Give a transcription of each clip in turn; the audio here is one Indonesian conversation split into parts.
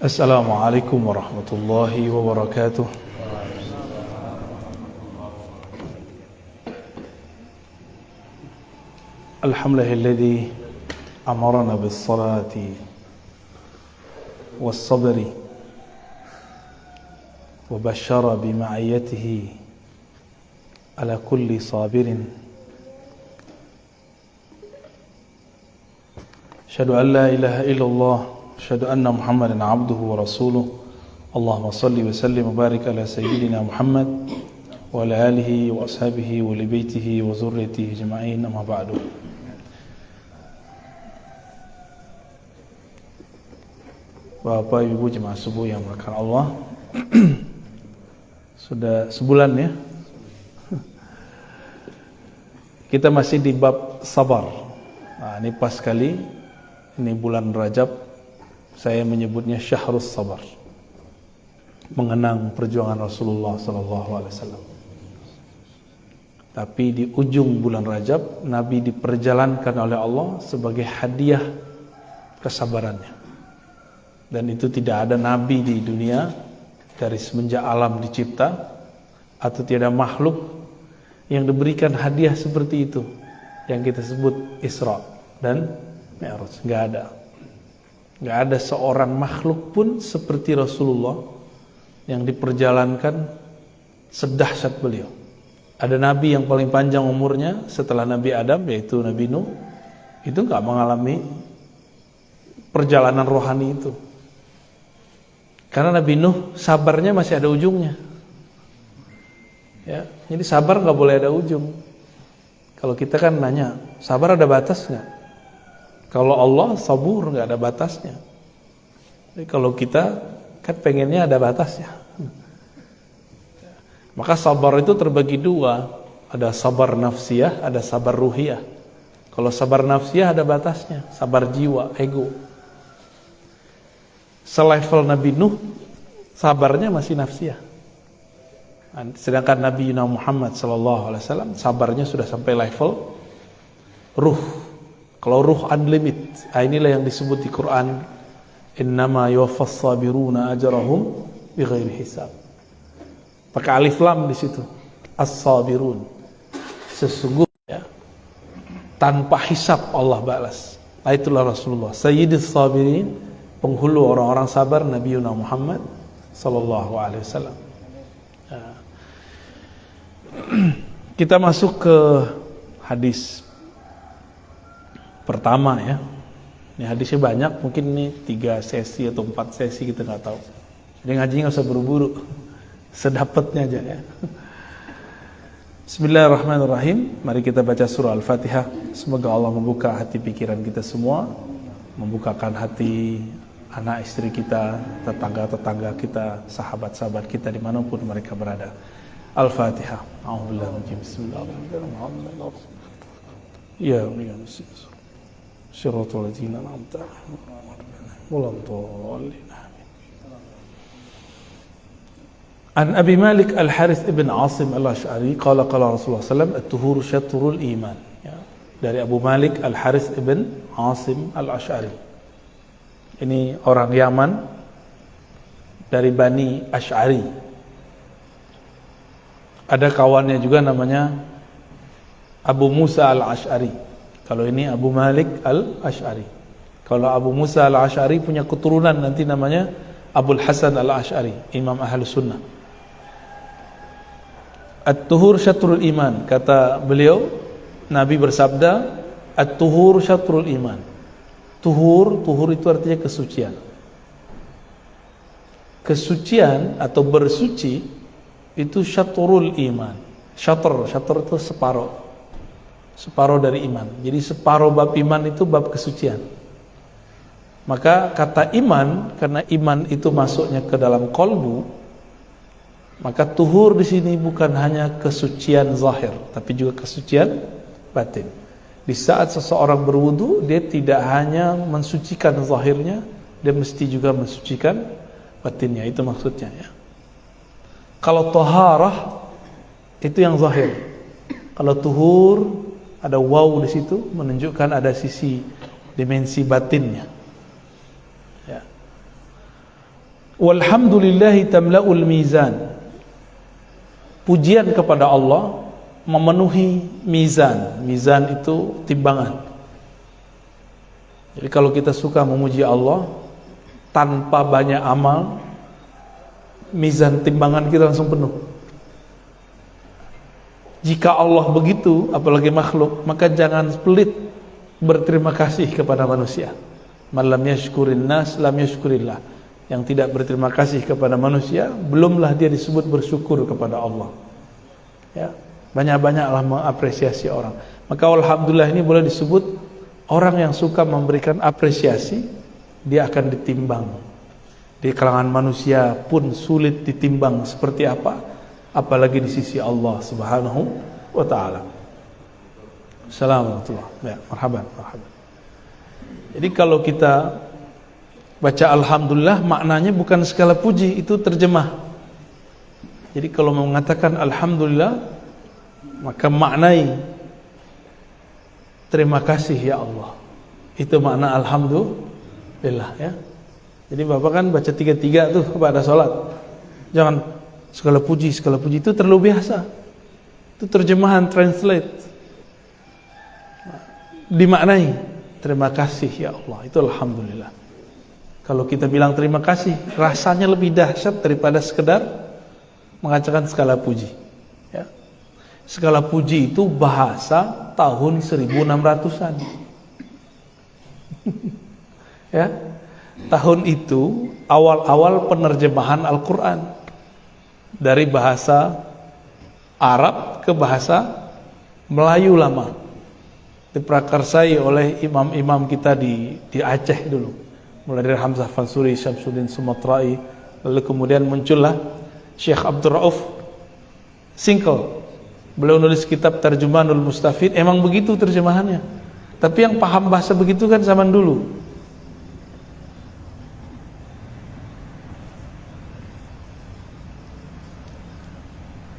Assalamualaikum warahmatullahi wabarakatuh. Alhamdulillahilladzi amarna bis-salati was-sabri wa basyara bi ma'iyatihi ala kulli sabirin. Asyhadu an la ilaha illallah asyhadu anna Muhammadan abduhu wa rasuluh. Allahumma salli wa sallim wa barik ala sayyidina Muhammad wa ala alihi wa ashabihi wa li baitihi wa zurriyyatihi ajma'in, amma ba'du. Bapak Ibu jemaah subuh yang dimuliakan Allah, sudah sebulan ya kita masih di bab sabar. Nah, ini pas sekali, ini bulan Rajab, saya menyebutnya Syahrus Sabar, mengenang perjuangan Rasulullah SAW. Tapi di ujung bulan Rajab, Nabi diperjalankan oleh Allah sebagai hadiah kesabarannya. Dan itu tidak ada Nabi di dunia dari semenjak alam dicipta, atau tiada makhluk yang diberikan hadiah seperti itu, yang kita sebut Isra dan Mi'raj. Nggak ada. Nggak ada seorang makhluk pun seperti Rasulullah yang diperjalankan sedahsyat beliau. Ada Nabi yang paling panjang umurnya setelah Nabi Adam, yaitu Nabi Nuh. Itu nggak mengalami perjalanan rohani itu. Karena Nabi Nuh sabarnya masih ada ujungnya. Ya, jadi sabar nggak boleh ada ujung. Kalau kita kan nanya, sabar ada batas nggak? Kalau Allah sabur nggak ada batasnya. Jadi kalau kita kan pengennya ada batasnya. Maka sabar itu terbagi dua, ada sabar nafsiyah, ada sabar ruhiyah. Kalau sabar nafsiyah ada batasnya, sabar jiwa, ego. Selevel Nabi Nuh, sabarnya masih nafsiyah. Sedangkan Nabi Muhammad SAW sabarnya sudah sampai level ruh. Kalau ruh unlimited, inilah yang disebut di Quran, innama yuwaffas sabiruna ajrahum bighairi hisab. Pakai alif lam di situ, as-sabirun, sesungguhnya tanpa hisab Allah balas. Itulah Rasulullah, sayyidus sabirin, penghulu orang-orang sabar, Nabi Muhammad sallallahu alaihi wasallam. Kita masuk ke hadis pertama ya. Ini hadisnya banyak, mungkin ini 3 sesi atau 4 sesi, kita nggak tahu. Jadi ngajinya nggak usah buru-buru, sedapatnya aja ya. Bismillahirrahmanirrahim. Mari kita baca surah Al-Fatihah. Semoga Allah membuka hati pikiran kita semua, membukakan hati anak istri kita, tetangga-tetangga kita, sahabat-sahabat kita dimanapun mereka berada. Al-Fatihah. A'udzubillahi bismillahirrahmanirrahim. Ya Shiratal ladzina an'amta 'alaihim wal dhalin. An Abi Malik Al-Harits ibn Asim Al-Asy'ari qala qala Rasulullah sallallahu alaihi wasallam at-tuhuru syatrul iman. Ya, dari Abu Malik Al-Harits ibn Asim Al-Asy'ari. Ini orang Yaman dari Bani Asy'ari. Ada kawannya juga namanya Abu Musa Al-Asy'ari. Kalau ini Abu Malik Al-Asy'ari. Kalau Abu Musa Al-Asy'ari punya keturunan nanti namanya Abul Hasan Al-Asy'ari, Imam Ahlus Sunnah. At-tuhur syatrul iman. Kata beliau, Nabi bersabda, At-tuhur syatrul iman. Tuhur itu artinya kesucian. Kesucian atau bersuci itu syatrul iman. Syatr itu separuh dari iman. Jadi separuh bab iman itu bab kesucian. Maka kata iman, karena iman itu masuknya ke dalam kolbu, maka tuhur di sini bukan hanya kesucian zahir, tapi juga kesucian batin. Di saat seseorang berwudu, dia tidak hanya mensucikan zahirnya, dia mesti juga mensucikan batinnya. Itu maksudnya ya. Kalau taharah itu yang zahir. Kalau tuhur ada waw di situ menunjukkan ada sisi dimensi batinnya. Ya. Walhamdulillahi tamla'ul mizan. Pujian kepada Allah memenuhi mizan. Mizan itu timbangan. Jadi kalau kita suka memuji Allah tanpa banyak amal, mizan timbangan kita langsung penuh. Jika Allah begitu, apalagi makhluk, maka jangan pelit berterima kasih kepada manusia. Man lam yashkurin nas lam yashkurillah. Yang tidak berterima kasih kepada manusia, belumlah dia disebut bersyukur kepada Allah. Ya, banyak-banyaklah mengapresiasi orang. Maka alhamdulillah ini boleh disebut orang yang suka memberikan apresiasi, dia akan ditimbang. Di kalangan manusia pun sulit ditimbang seperti apa, apalagi di sisi Allah Subhanahu wa taala. Assalamualaikum. Ya, marhaban. Jadi kalau kita baca alhamdulillah, maknanya bukan segala puji, itu terjemah. Jadi kalau mengatakan alhamdulillah, maka maknai terima kasih ya Allah. Itu makna alhamdulillah ya. Jadi Bapak kan baca 3-3 tuh pada salat. Jangan segala puji itu terlalu biasa. Itu terjemahan, translate. Dimaknai terima kasih ya Allah, itu alhamdulillah. Kalau kita bilang terima kasih, rasanya lebih dahsyat daripada sekedar mengatakan segala puji ya. Segala puji itu bahasa tahun 1600-an ya. Tahun itu awal-awal penerjemahan Al-Quran dari bahasa Arab ke bahasa Melayu lama, diprakarsai oleh imam-imam kita di Aceh dulu, mulai dari Hamzah Fansuri, Syamsuddin Sumatrai, lalu kemudian muncullah Syekh Abdul Rauf Singkel. Beliau nulis kitab Tarjumanul Mustafid, emang begitu terjemahannya. Tapi yang paham bahasa begitu kan zaman dulu.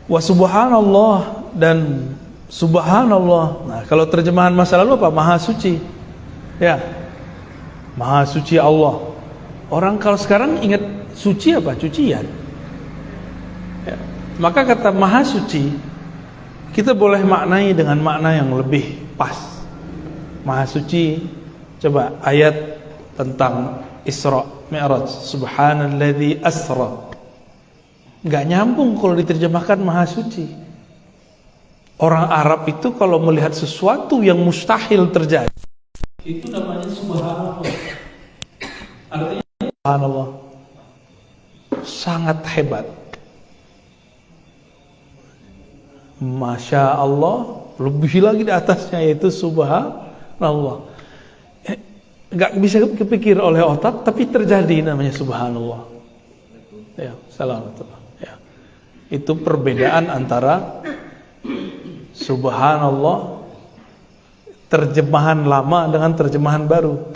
Wa subhanallah dan subhanallah. Nah, kalau terjemahan masa lalu apa? Maha suci. Ya. Maha suci Allah. Orang kalau sekarang ingat suci apa? Cucian. Ya. Maka kata maha suci kita boleh maknai dengan makna yang lebih pas. Maha suci, coba ayat tentang Isra Mi'raj, subhanalladzi asra. Enggak nyambung kalau diterjemahkan maha suci. Orang Arab itu kalau melihat sesuatu yang mustahil terjadi, itu namanya subhanallah. Artinya subhanallah sangat hebat. Masya Allah, lebih lagi di atasnya, yaitu subhanallah. Enggak bisa kepikir oleh otak, tapi terjadi, namanya subhanallah. Ya, salamatullah. Ya. Itu perbedaan antara subhanallah terjemahan lama dengan terjemahan baru.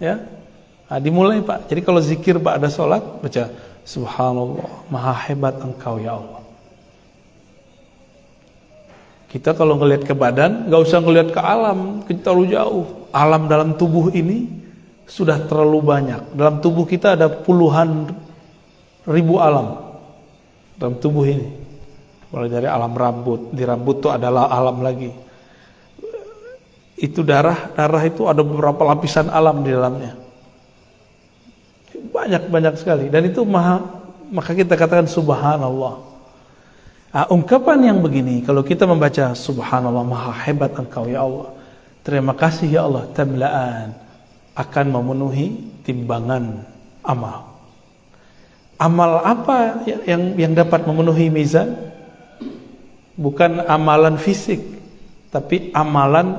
Ya. Nah, dimulai Pak. Jadi kalau zikir Pak ada sholat, baca subhanallah, maha hebat engkau ya Allah. Kita kalau ngelihat ke badan, gak usah ngelihat ke alam, kita terlalu jauh. Alam dalam tubuh ini sudah terlalu banyak. Dalam tubuh kita ada puluhan ribu alam dalam tubuh ini. Mulai dari alam rambut, di rambut itu adalah alam lagi. Itu darah itu ada beberapa lapisan alam di dalamnya. Banyak sekali. Dan itu maka kita katakan subhanallah. Nah, ungkapan yang begini, kalau kita membaca subhanallah, maha hebat engkau ya Allah, terima kasih ya Allah, tamla'an, akan memenuhi timbangan amal. Amal apa yang dapat memenuhi mizan? Bukan amalan fisik, tapi amalan,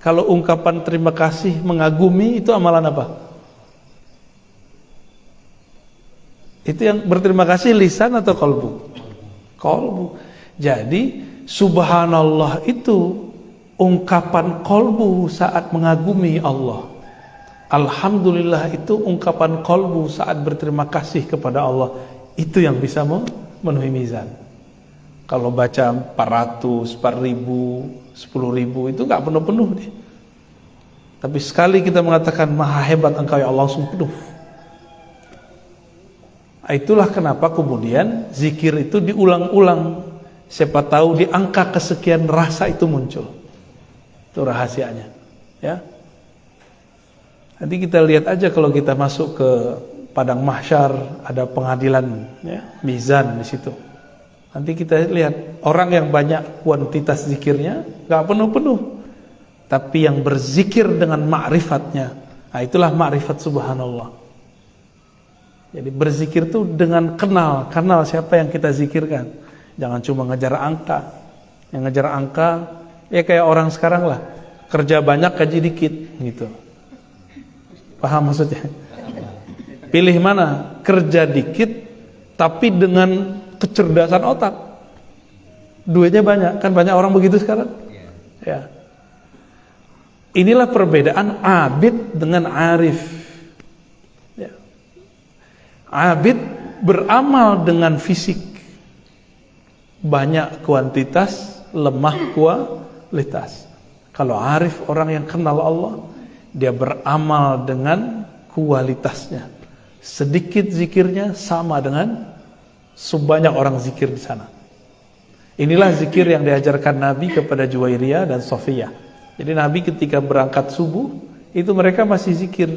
kalau ungkapan terima kasih, mengagumi, itu amalan apa? Itu yang berterima kasih lisan atau qalbu? Qalbu. Jadi subhanallah itu ungkapan qalbu saat mengagumi Allah. Alhamdulillah itu ungkapan qalbu saat berterima kasih kepada Allah. Itu yang bisa memenuhi mizan. Kalau baca 400, 4000, 10.000 itu gak penuh-penuh deh. Tapi sekali kita mengatakan maha hebat engkau ya Allah, langsung penuh. Itulah kenapa kemudian zikir itu diulang-ulang. Siapa tahu di angka kesekian rasa itu muncul. Itu rahasianya. Ya. Nanti kita lihat aja kalau kita masuk ke padang mahsyar, ada pengadilan, ya, mizan di situ. Nanti kita lihat orang yang banyak kuantitas zikirnya nggak penuh-penuh, tapi yang berzikir dengan ma'rifatnya, nah itulah ma'rifat subhanallah. Jadi berzikir itu dengan kenal siapa yang kita zikirkan. Jangan cuma ngejar angka. Yang ngejar angka ya kayak orang sekarang lah, kerja banyak gaji dikit gitu. Paham maksudnya? Pilih mana? Kerja dikit tapi dengan kecerdasan otak. Duitnya banyak, kan banyak orang begitu sekarang. Ya. Inilah perbedaan abid dengan arif. Ya. Abid beramal dengan fisik, banyak kuantitas, lemah kualitas. Kalau arif, orang yang kenal Allah, dia beramal dengan kualitasnya. Sedikit zikirnya sama dengan sebanyak orang zikir di sana. Inilah zikir yang diajarkan Nabi kepada Juwairiyah dan Sofiyah. Jadi Nabi ketika berangkat subuh, itu mereka masih zikir.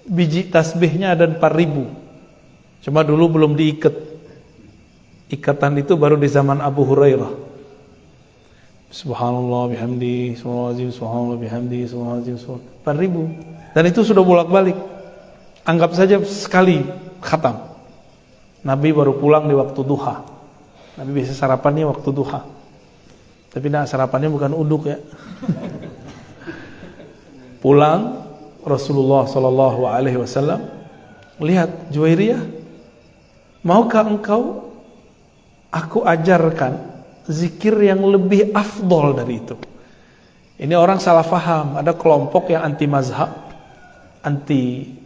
Biji tasbihnya ada 4.000. Cuma dulu belum diikat. Ikatan itu baru di zaman Abu Hurairah. Subhanallah bihamdi, subhanallah bihamdi, subhanallah 4.000. Dan itu sudah bolak-balik. Anggap saja sekali khatam. Nabi baru pulang di waktu duha. Nabi biasa sarapannya waktu duha. Tapi sarapannya bukan uduk ya. Pulang Rasulullah SAW lihat Juwairiyah, maukah engkau aku ajarkan zikir yang lebih afdol dari itu? Ini orang salah faham. Ada kelompok yang anti mazhab, anti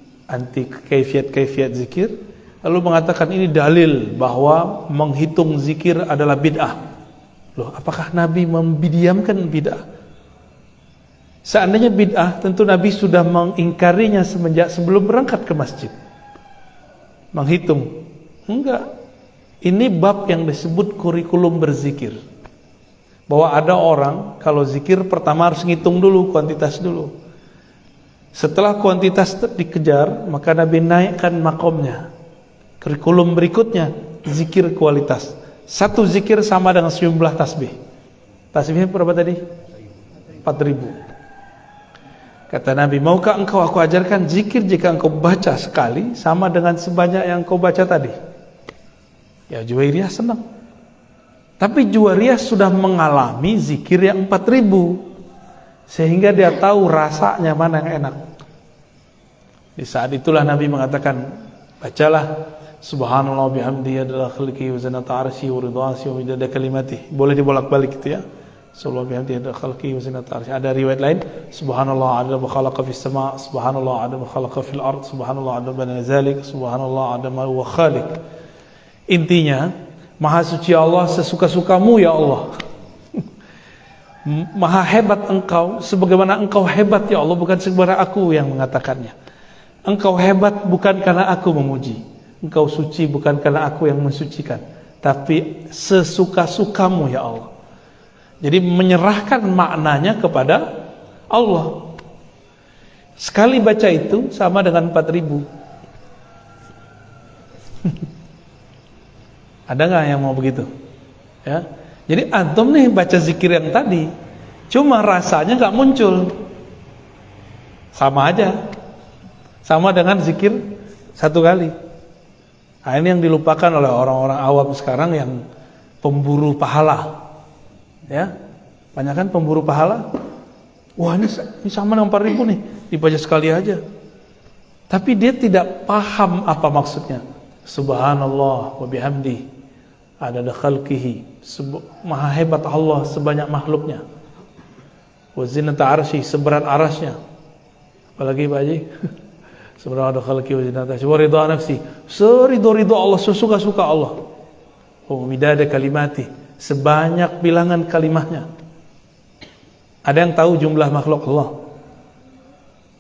kaifiat zikir, lalu mengatakan ini dalil bahwa menghitung zikir adalah bid'ah. Loh, apakah Nabi memdiamkan bid'ah? Seandainya bid'ah, tentu Nabi sudah mengingkarinya semenjak sebelum berangkat ke masjid. Menghitung. Enggak. Ini bab yang disebut kurikulum berzikir. Bahwa ada orang kalau zikir pertama harus ngitung dulu, kuantitas dulu. Setelah kuantitas dikejar, maka Nabi naikkan makomnya. Kurikulum berikutnya, zikir kualitas. Satu zikir sama dengan sejumlah tasbih. Tasbihnya berapa tadi? 4.000. Kata Nabi, maukah engkau aku ajarkan zikir jika engkau baca sekali sama dengan sebanyak yang engkau baca tadi? Ya, Juwairiyah senang. Tapi Juwairiyah sudah mengalami zikir yang 4.000, sehingga dia tahu rasanya mana yang enak. Di saat itulah Nabi mengatakan, bacalah subhanallah bihamdihi adalah khalqihi wa zinata arsyihi wa ridwanihi wa midada kalimatihi. Boleh dibolak-balik gitu ya. Subhanallah bihamdihi adalah khalqihi wa zinata arsyihi. Ada riwayat lain, subhanallah adada ma khalaqa fis sama', subhanallah adada ma khalaqa fil ard, subhanallah adada ma zalik, subhanallah adada ma huwa khaliq. Intinya, maha suci Allah sesuka-sukamu ya Allah. Maha hebat engkau sebagaimana engkau hebat ya Allah, bukan sebagaimana aku yang mengatakannya. Engkau hebat bukan karena aku memuji, engkau suci bukan karena aku yang mensucikan, tapi sesuka-sukamu ya Allah. Jadi menyerahkan maknanya kepada Allah. Sekali baca itu sama dengan 4.000. Ada nggak yang mau begitu? Ya. Jadi antum nih baca zikir yang tadi, cuma rasanya nggak muncul. Sama aja. Sama dengan zikir satu kali. Nah, ini yang dilupakan oleh orang-orang awam sekarang yang pemburu pahala. Ya, banyak kan pemburu pahala. Wah, ini sama dengan 4.000 nih, dibaca sekali aja. Tapi dia tidak paham apa maksudnya. Subhanallah wa bihamdi adada khalqihi, maha hebat Allah sebanyak makhluknya. Wa zinata arsy, seberat arasnya. Apalagi Pak Haji? Seberat khalqihi wa zinata arsy, wa ridha nafsi, seridho-ridho Allah, sesuka-suka Allah. Wa midada kalimati, sebanyak bilangan kalimahnya. Ada yang tahu jumlah makhluk Allah?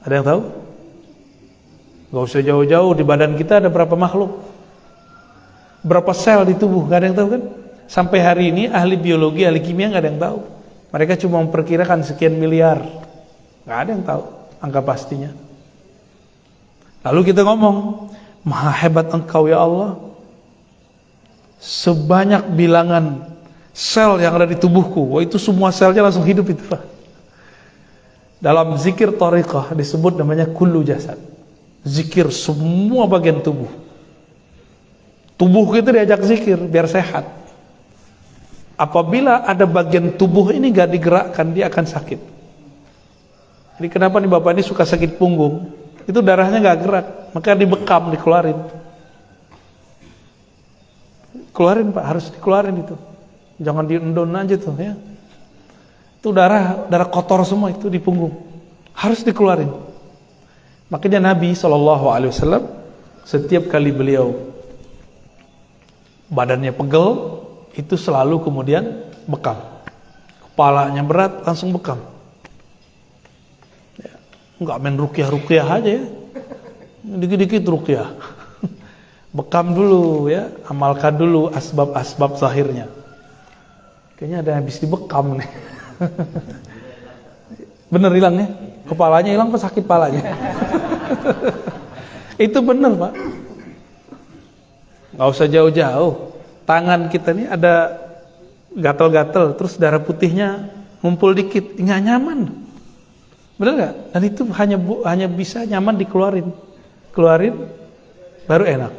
Ada yang tahu? Gak usah jauh-jauh, di badan kita ada berapa makhluk? Berapa sel di tubuh, nggak ada yang tahu kan? Sampai hari ini ahli biologi, ahli kimia nggak ada yang tahu. Mereka cuma memperkirakan sekian miliar, nggak ada yang tahu angka pastinya. Lalu kita ngomong, maha hebat engkau ya Allah, sebanyak bilangan sel yang ada di tubuhku. Wah, itu semua selnya langsung hidup itu Pak. Dalam zikir thariqah disebut namanya kullu jasad. Zikir semua bagian tubuh. Tubuh kita diajak zikir biar sehat. Apabila ada bagian tubuh ini gak digerakkan, dia akan sakit. Jadi kenapa nih bapak ini suka sakit punggung? Itu darahnya gak gerak, maka dibekam, dikeluarin. Keluarin Pak, harus dikeluarin itu. Jangan diendon aja tuh ya. Itu darah kotor semua itu di punggung. Harus dikeluarin. Makanya Nabi SAW setiap kali beliau badannya pegel, itu selalu kemudian bekam. Kepalanya berat, langsung bekam. Ya, enggak main ruqyah aja ya. Dikit-dikit ruqyah. Bekam dulu ya, amalkan dulu asbab-asbab zahirnya. Kayaknya ada yang habis dibekam nih. Bener hilang ya? Kepalanya hilang apa sakit palanya? Itu bener Pak. Gak usah jauh-jauh. Tangan kita nih ada gatal-gatal, terus darah putihnya ngumpul dikit, nggak nyaman, bener nggak? Dan itu hanya bisa nyaman dikeluarin, baru enak.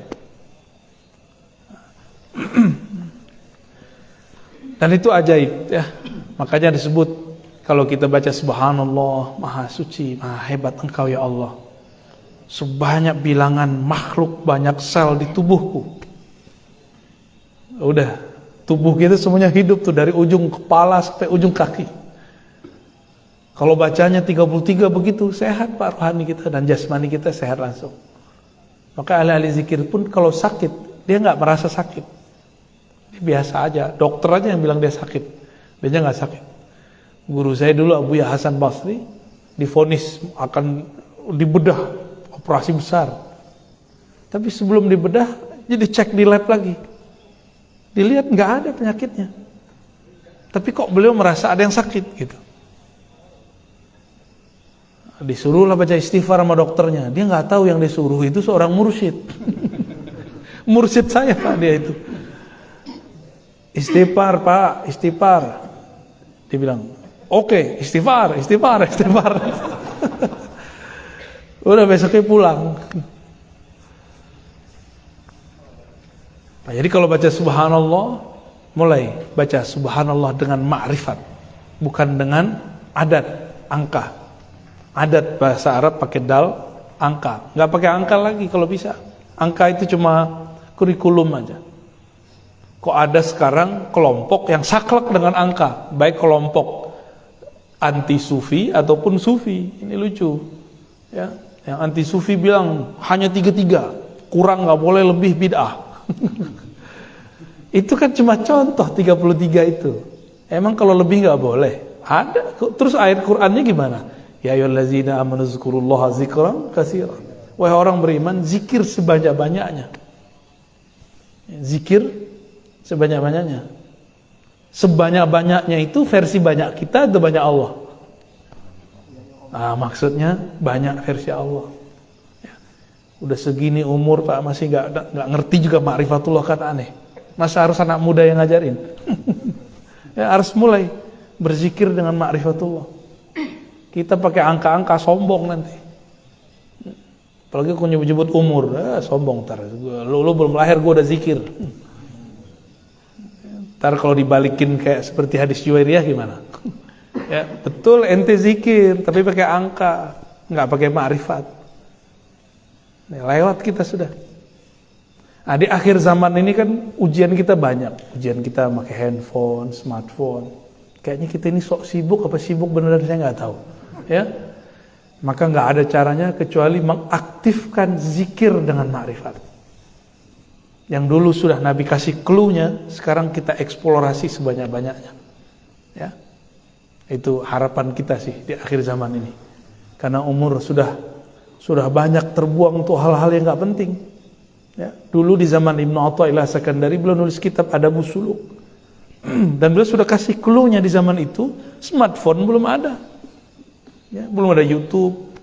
Dan itu ajaib ya, makanya disebut kalau kita baca subhanallah, maha suci, maha hebat engkau ya Allah, sebanyak bilangan makhluk, banyak sel di tubuhku. Udah, tubuh kita semuanya hidup tuh dari ujung kepala sampai ujung kaki. Kalau bacanya 33 begitu, sehat Pak rohani kita dan jasmani kita sehat langsung. Maka ahli-ahli zikir pun kalau sakit, dia nggak merasa sakit. Dia biasa aja, dokter aja yang bilang dia sakit. Dia nggak sakit. Guru saya dulu Abu Ya Hasan Basri divonis akan dibedah, operasi besar. Tapi sebelum dibedah, jadi cek di lab lagi. Dilihat nggak ada penyakitnya, tapi kok beliau merasa ada yang sakit gitu. Disuruhlah baca istighfar sama dokternya, dia nggak tahu yang disuruh itu seorang mursyid. Mursyid saya Pak dia itu. Istighfar Pak, istighfar. Dia bilang, oke, istighfar. Udah besoknya pulang. Nah, jadi kalau baca subhanallah, mulai baca subhanallah dengan ma'rifat, bukan dengan adat, angka. Adat bahasa Arab pakai dal, angka. Nggak pakai angka lagi kalau bisa. Angka itu cuma kurikulum aja. Kok ada sekarang kelompok yang saklek dengan angka, baik kelompok anti sufi ataupun sufi. Ini lucu. Ya, yang anti sufi bilang hanya 33, kurang nggak boleh lebih bid'ah. Itu kan cuma contoh 33 itu. Emang kalau lebih nggak boleh? Ada. Terus ayat Qur'annya gimana? Ya ayyuhallazina amanu dzkurullaha dzikran katsiran. Wahai orang beriman, zikir sebanyak-banyaknya. Zikir sebanyak-banyaknya. Sebanyak-banyaknya itu versi banyak kita atau banyak Allah? Nah, maksudnya banyak versi Allah. Udah segini umur Pak masih nggak ngerti juga ma'rifatullah, kan aneh. Masa harus anak muda yang ngajarin? Ya, harus mulai berzikir dengan ma'rifatullah. Kita pakai angka-angka sombong nanti. Apalagi aku nyebut umur, sombong ntar. Lu belum lahir gue udah zikir. Ntar kalau dibalikin kayak seperti hadis Juwairiyah gimana? Ya, betul ente zikir tapi pakai angka, nggak pakai ma'rifat. Lewat kita sudah. Nah, di akhir zaman ini kan ujian kita banyak. Ujian kita pakai handphone, smartphone. Kayaknya kita ini sok sibuk apa sibuk beneran saya nggak tahu. Ya, maka nggak ada caranya kecuali mengaktifkan zikir dengan ma'rifat. Yang dulu sudah Nabi kasih clue-nya, sekarang kita eksplorasi sebanyak-banyaknya. Ya, itu harapan kita sih di akhir zaman ini. Karena umur sudah banyak terbuang untuk hal-hal yang nggak penting. Ya, dulu di zaman Ibnu Athaillah Sakandari beliau nulis kitab Adabus Suluk. Dan beliau sudah kasih clue-nya di zaman itu, smartphone belum ada. Ya, belum ada YouTube.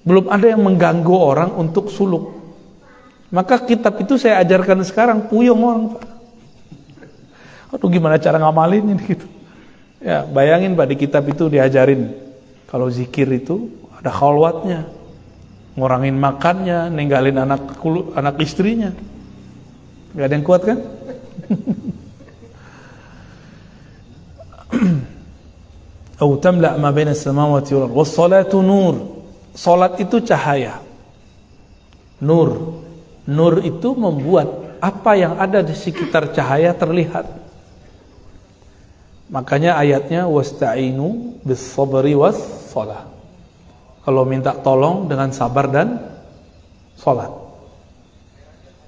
Belum ada yang mengganggu orang untuk suluk. Maka kitab itu saya ajarkan sekarang, puyeng orang, Pak. Aduh, gimana cara ngamalin ini gitu. Ya, bayangin Pak, di kitab itu diajarin kalau zikir itu ada khalwatnya, ngurangin makannya, ninggalin anak istrinya. Gak ada yang kuat kan? Au tamla ma baina as-samawati wal ardh was-salatu nur. Salat itu cahaya. Nur. Nur itu membuat apa yang ada di sekitar cahaya terlihat. Makanya ayatnya wasta'inu bis-sabri was-shalah. Kalau minta tolong dengan sabar dan salat.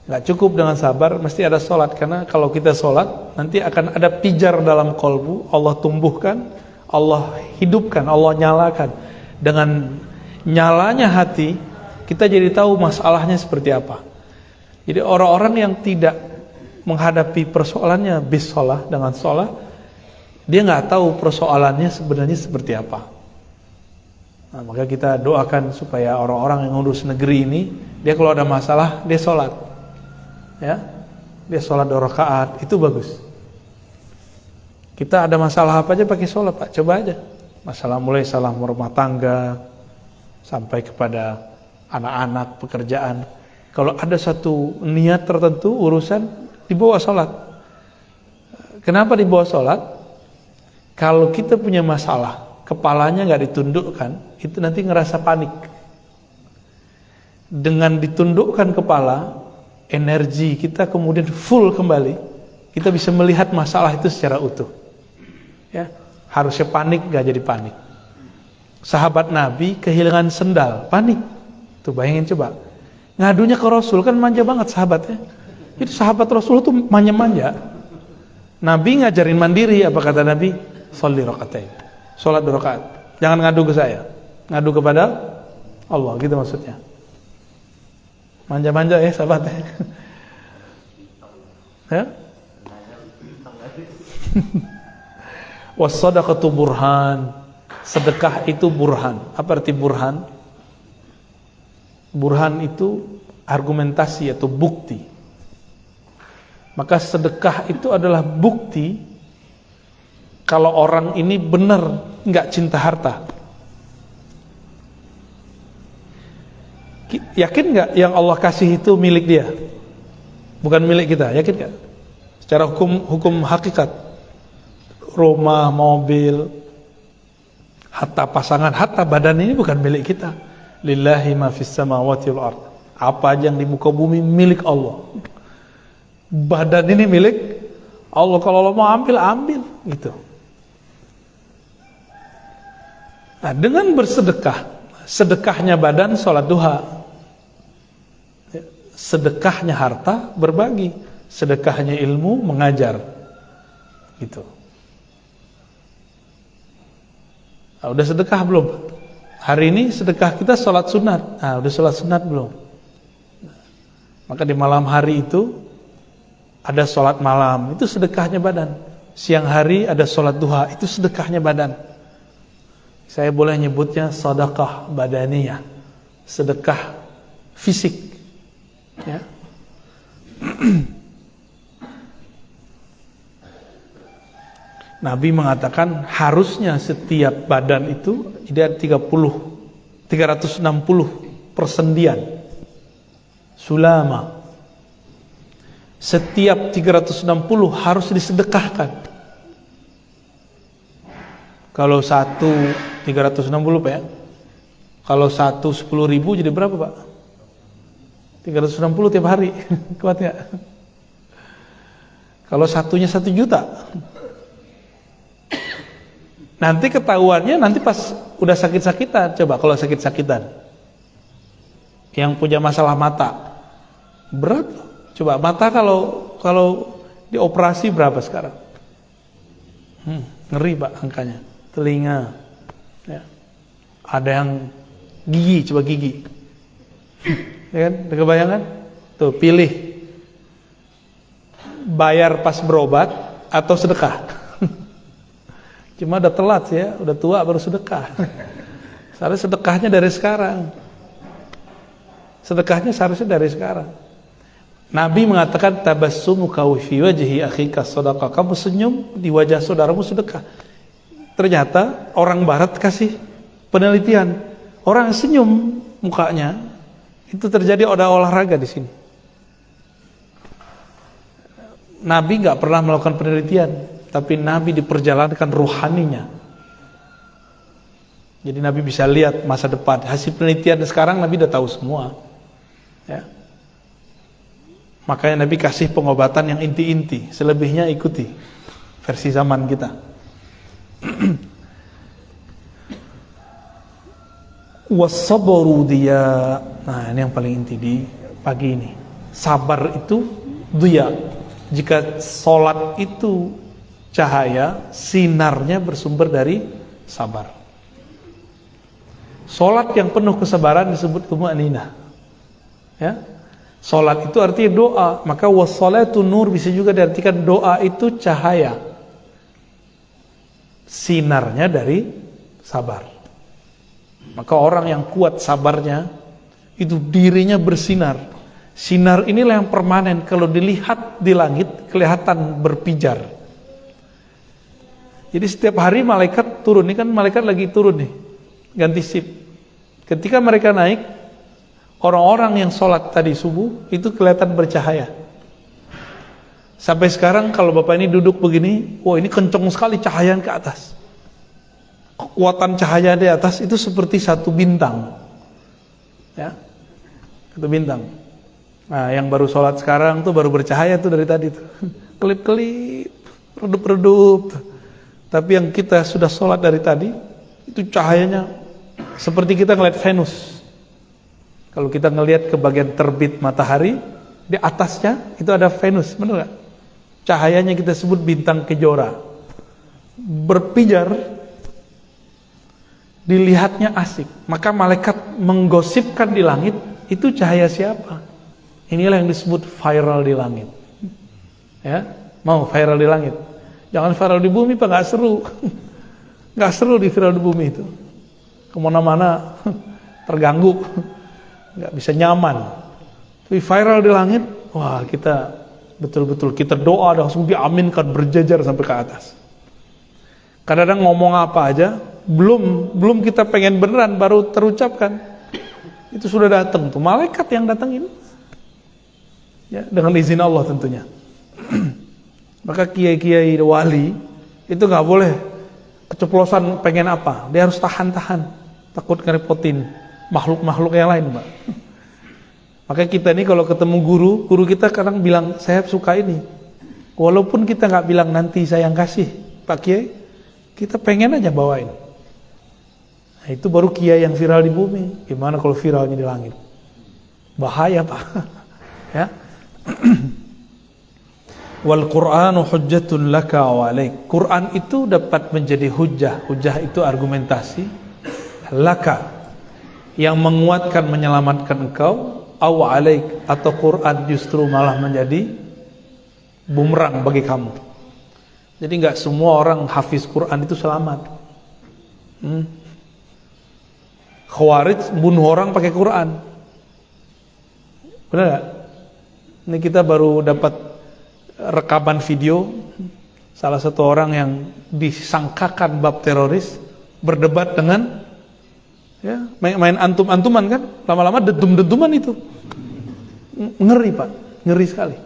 Enggak cukup dengan sabar, mesti ada salat, karena kalau kita salat nanti akan ada pijar dalam kolbu, Allah tumbuhkan, Allah hidupkan, Allah nyalakan. Dengan nyalanya hati, kita jadi tahu masalahnya seperti apa. Jadi orang-orang yang tidak menghadapi persoalannya bis-shalah, dengan shalah, dia nggak tahu persoalannya sebenarnya seperti apa. Nah, maka kita doakan supaya orang-orang yang ngurus negeri ini, dia kalau ada masalah, dia sholat. Ya, dia sholat 2 rakaat, itu bagus. Kita ada masalah apa aja pakai sholat, Pak, coba aja. Masalah mulai salah rumah tangga, sampai kepada anak-anak, pekerjaan. Kalau ada satu niat tertentu, urusan, dibawa sholat. Kenapa dibawa sholat? Kalau kita punya masalah, kepalanya nggak ditundukkan, itu nanti ngerasa panik. Dengan ditundukkan kepala, energi kita kemudian full kembali, kita bisa melihat masalah itu secara utuh. Ya, harusnya panik, nggak jadi panik. Sahabat Nabi kehilangan sendal, panik. Tuh bayangin coba, ngadunya ke Rasul, kan manja banget sahabatnya. Jadi sahabat Rasul tuh manja-manja. Nabi ngajarin mandiri, apa kata Nabi? Sholli rakaatain. Salat 2 rakaat. Jangan ngadu ke saya. Ngadu kepada Allah, gitu maksudnya. Manja-manja ya sahabatnya. Ya? Was-shadaqatu burhan. Sedekah itu burhan. Apa arti burhan? Burhan itu argumentasi atau bukti. Maka sedekah itu adalah bukti kalau orang ini benar nggak cinta harta. Yakin nggak yang Allah kasih itu milik dia, bukan milik kita? Yakin nggak? Secara hukum hakikat, rumah, mobil, harta pasangan, harta badan ini bukan milik kita. Lillahi ma fis samawati wal ardh. Apa aja yang di muka bumi milik Allah. Badan ini milik Allah. Kalau Allah mau ambil, ambil gitu. Nah, dengan bersedekah, sedekahnya badan sholat duha, sedekahnya harta berbagi, sedekahnya ilmu mengajar, gitu. Nah, udah sedekah belum? Hari ini sedekah kita sholat sunat. Nah, udah sholat sunat belum? Maka di malam hari itu ada sholat malam, itu sedekahnya badan. Siang hari ada sholat duha, itu sedekahnya badan. Saya boleh nyebutnya sedekah badaniyah, sedekah fisik. Ya. Nabi mengatakan harusnya setiap badan itu ada 360 persendian sulama. Setiap 360 harus disedekahkan. Kalau satu 360 Pak ya. Kalau satu 10.000 jadi berapa Pak? 360 tiap hari. Kuat nggak? Kalau satunya 1 juta. Nanti ketahuannya nanti pas udah sakit-sakitan. Coba kalau sakit-sakitan, yang punya masalah mata, berat. Coba mata kalau dioperasi berapa sekarang? Ngeri Pak angkanya. Telinga, ya. Ada yang gigi, coba gigi, ya kan? Ada kebayangan? Tuh pilih bayar pas berobat atau sedekah. Cuma udah telat ya, udah tua baru sedekah. Seharusnya sedekahnya dari sekarang. Sedekahnya seharusnya dari sekarang. Nabi mengatakan tabassumuka fi wajhi akhika shadaqah. Kamu senyum di wajah saudaramu sedekah. Ternyata orang barat kasih penelitian. Orang senyum mukanya itu terjadi olahraga di sini. Nabi nggak pernah melakukan penelitian, tapi Nabi diperjalankan ruhaninya. Jadi Nabi bisa lihat masa depan. Hasil penelitian sekarang Nabi udah tahu semua. Ya. Makanya Nabi kasih pengobatan yang inti-inti, selebihnya ikuti versi zaman kita. Wasabru dia. Nah, ini yang paling inti di pagi ini. Sabar itu dia. Jika sholat itu cahaya, sinarnya bersumber dari sabar. Sholat yang penuh kesabaran disebut tuma'ninah. Ya. Sholat itu artinya doa. Maka wassalatu nur bisa juga diartikan doa itu cahaya. Sinarnya dari sabar. Maka orang yang kuat sabarnya, itu dirinya bersinar. Sinar inilah yang permanen. Kalau dilihat di langit, kelihatan berpijar. Jadi setiap hari malaikat turun. Ini kan malaikat lagi turun nih, ganti sip. Ketika mereka naik, orang-orang yang sholat tadi subuh, itu kelihatan bercahaya. Sampai sekarang kalau Bapak ini duduk begini, wah ini kenceng sekali cahaya ke atas. Kekuatan cahaya di atas itu seperti satu bintang. Ya, satu bintang. Nah, yang baru sholat sekarang tuh baru bercahaya tuh dari tadi tuh. Kelip-kelip, redup-redup. Tapi yang kita sudah sholat dari tadi, itu cahayanya seperti kita ngeliat Venus. Kalau kita ngelihat ke bagian terbit matahari, di atasnya itu ada Venus, benar gak? Cahayanya kita sebut bintang kejora. Berpijar, dilihatnya asik. Maka malaikat menggosipkan di langit, itu cahaya siapa? Inilah yang disebut viral di langit. Ya, mau viral di langit. Jangan viral di bumi, Pak, gak seru. Gak seru di viral di bumi itu. Kemana-mana terganggu, gak bisa nyaman. Tapi viral di langit, wah kita betul-betul kita doa langsung diaminkan berjajar sampai ke atas. Kadang-kadang ngomong apa aja, belum kita pengen beneran baru terucapkan, itu sudah datang tuh malaikat yang datangin. Ya, dengan izin Allah tentunya. Maka kiai-kiai wali itu nggak boleh keceplosan pengen apa, dia harus tahan-tahan, takut ngerepotin makhluk-makhluk yang lain, Mbak. Maka kita ini kalau ketemu guru kita kadang bilang saya suka ini, walaupun kita nggak bilang nanti saya yang kasih, Pak Kiai, kita pengen aja bawain. Nah, itu baru kiai yang viral di bumi. Gimana kalau viralnya di langit? Bahaya, Pak. Ya. Wal Qur'anu hujjatun laka wa alaik. Quran itu dapat menjadi hujjah. Hujjah itu argumentasi. Laka, yang menguatkan, menyelamatkan engkau. Aw alaik, atau Quran justru malah menjadi bumerang bagi kamu. Jadi nggak semua orang hafiz Quran itu selamat. Khawarij bunuh orang pakai Quran. Benar nggak? Ini kita baru dapat rekaman video salah satu orang yang disangkakan bab teroris berdebat dengan ya main antum-antuman kan, lama-lama dedum-deduman itu. Ngeri, Pak, ngeri sekali.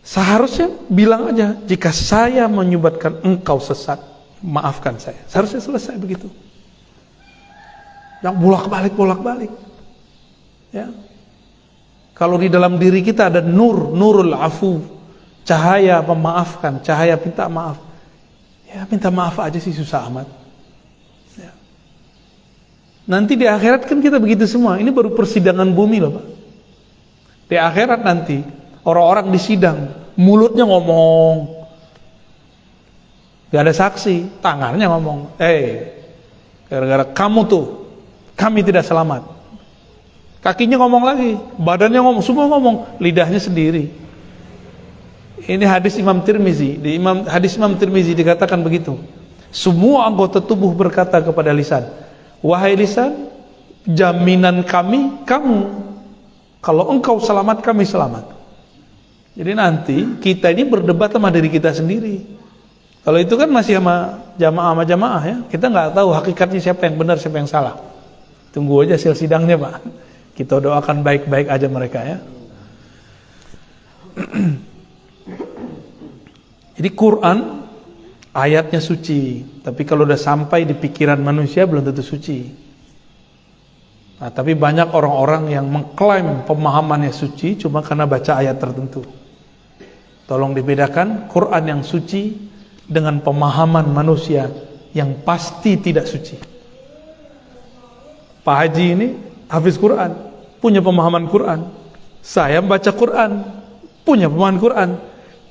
Seharusnya bilang aja, jika saya menyebabkan engkau sesat, maafkan saya. Seharusnya selesai begitu. Yang bolak-balik. Ya. Kalau di dalam diri kita ada nurul afu, cahaya memaafkan, cahaya minta maaf. Ya, minta maaf aja sih susah amat. Ya. Nanti di akhirat kan kita begitu semua. Ini baru persidangan bumi loh, Pak. Di akhirat nanti orang-orang disidang, mulutnya ngomong, gak ada saksi, tangannya ngomong, gara-gara kamu tuh, kami tidak selamat. Kakinya ngomong lagi, badannya ngomong, semua ngomong, lidahnya sendiri. Ini hadis Imam Tirmizi. Di hadis Imam Tirmizi dikatakan begitu. Semua anggota tubuh berkata kepada lisan, wahai lisan, jaminan kami kamu. Kalau engkau selamat, kami selamat. Jadi nanti kita ini berdebat sama diri kita sendiri. Kalau itu kan masih sama jamaah ya. Kita nggak tahu hakikatnya siapa yang benar, siapa yang salah. Tunggu aja hasil sidangnya, Pak. Kita doakan baik-baik aja mereka ya. Jadi Quran ayatnya suci, tapi kalau udah sampai di pikiran manusia belum tentu suci. Nah, tapi banyak orang-orang yang mengklaim pemahamannya suci cuma karena baca ayat tertentu. Tolong dibedakan Quran yang suci dengan pemahaman manusia yang pasti tidak suci. Pak Haji ini hafiz Quran, punya pemahaman Quran. Saya membaca Quran, punya pemahaman Quran.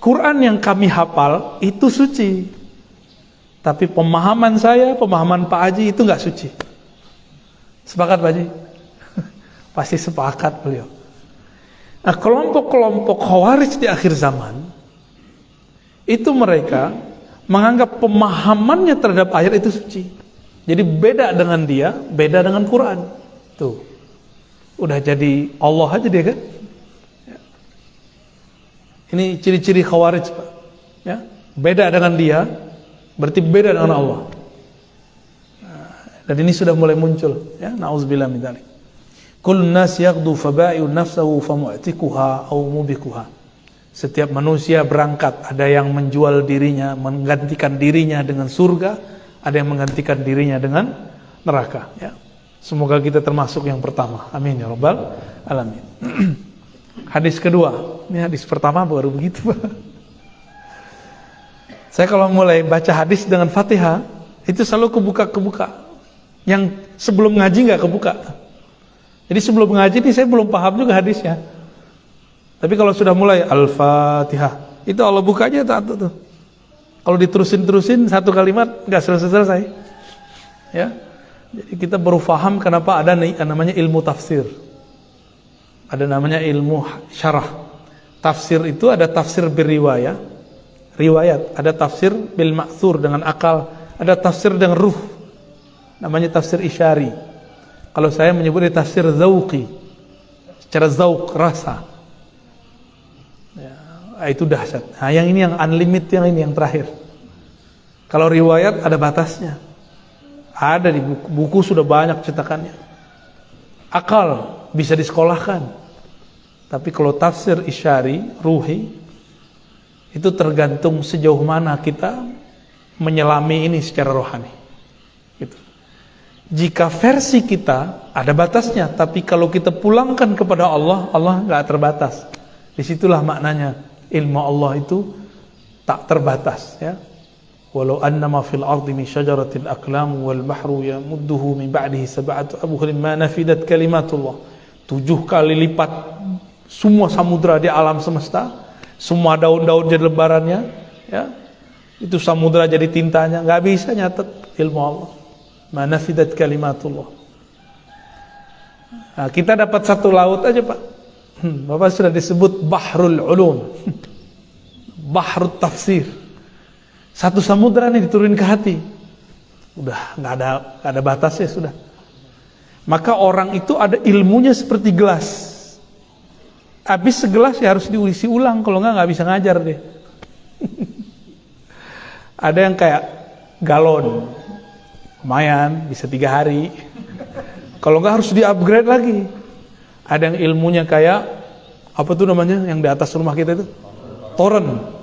Quran yang kami hafal itu suci. Tapi pemahaman saya, pemahaman Pak Haji itu nggak suci. Sepakat Pak Haji? Pasti sepakat beliau. Nah, kelompok-kelompok Khawarij di akhir zaman itu mereka menganggap pemahamannya terhadap ayat itu suci. Jadi beda dengan dia, beda dengan Quran. Tuh. Udah jadi Allah aja dia kan? Ya. Ini ciri-ciri Khawarij, Pak. Ya. Beda dengan dia, berarti beda dengan Allah. Nah, dan ini sudah mulai muncul, ya. Nauzubillah min dzalik. Kullun nas yaghdu faba'i'u nafsahu famu'tikuha aw mubikuha. Setiap manusia berangkat, ada yang menjual dirinya, menggantikan dirinya dengan surga, ada yang menggantikan dirinya dengan neraka, ya. Semoga kita termasuk yang pertama. Amin ya rabbal alamin. Hadis kedua. Ini hadis pertama baru begitu. Saya kalau mulai baca hadis dengan Fatihah, itu selalu kebuka. Yang sebelum ngaji nggak kebuka. Jadi sebelum ngaji ini saya belum paham juga hadisnya. Tapi kalau sudah mulai Al-Fatihah, itu Allah bukanya tuh. Kalau diterusin satu kalimat nggak selesai. Ya. Jadi kita baru paham kenapa ada namanya ilmu tafsir. Ada namanya ilmu syarah. Tafsir itu ada tafsir riwayat, ada tafsir bil ma'thur dengan akal, ada tafsir dengan ruh. Namanya tafsir isyari. Kalau saya menyebutnya tafsir zauqi. Secara zauq, rasa. Ya, itu dahsyat. Nah, yang ini yang unlimited, yang ini yang terakhir. Kalau riwayat ada batasnya. Ada di buku sudah banyak cetakannya. Akal bisa disekolahkan. Tapi kalau tafsir isyari, ruhi, itu tergantung sejauh mana kita menyelami ini secara rohani. Gitu. Jika versi kita ada batasnya, tapi kalau kita pulangkan kepada Allah, Allah nggak terbatas. Disitulah maknanya ilmu Allah itu tak terbatas, ya. Walau annama fil ardi min syajaratil aqlam wal bahru yamudduhu min ba'dihi sab'atu abhurin ma nafidat kalimatullah. 7 kali lipat semua samudra di alam semesta, semua daun-daun jadi lembarannya, ya. Itu samudra jadi tintanya, nggak bisa nyatet ilmu Allah. Ma nafidat kalimatullah. Nah, kita dapat satu laut aja, Pak. Bapak sudah disebut Bahrul Ulum. Bahrul Tafsir. Satu samudra nih diturunin ke hati. Udah nggak ada batasnya sudah. Maka orang itu ada ilmunya seperti gelas. Habis segelas ya harus diisi ulang, kalau nggak bisa ngajar deh. Ada yang kayak galon, lumayan bisa 3 hari. Kalau nggak harus di-upgrade lagi. Ada yang ilmunya kayak apa tuh namanya yang di atas rumah kita itu? Toren.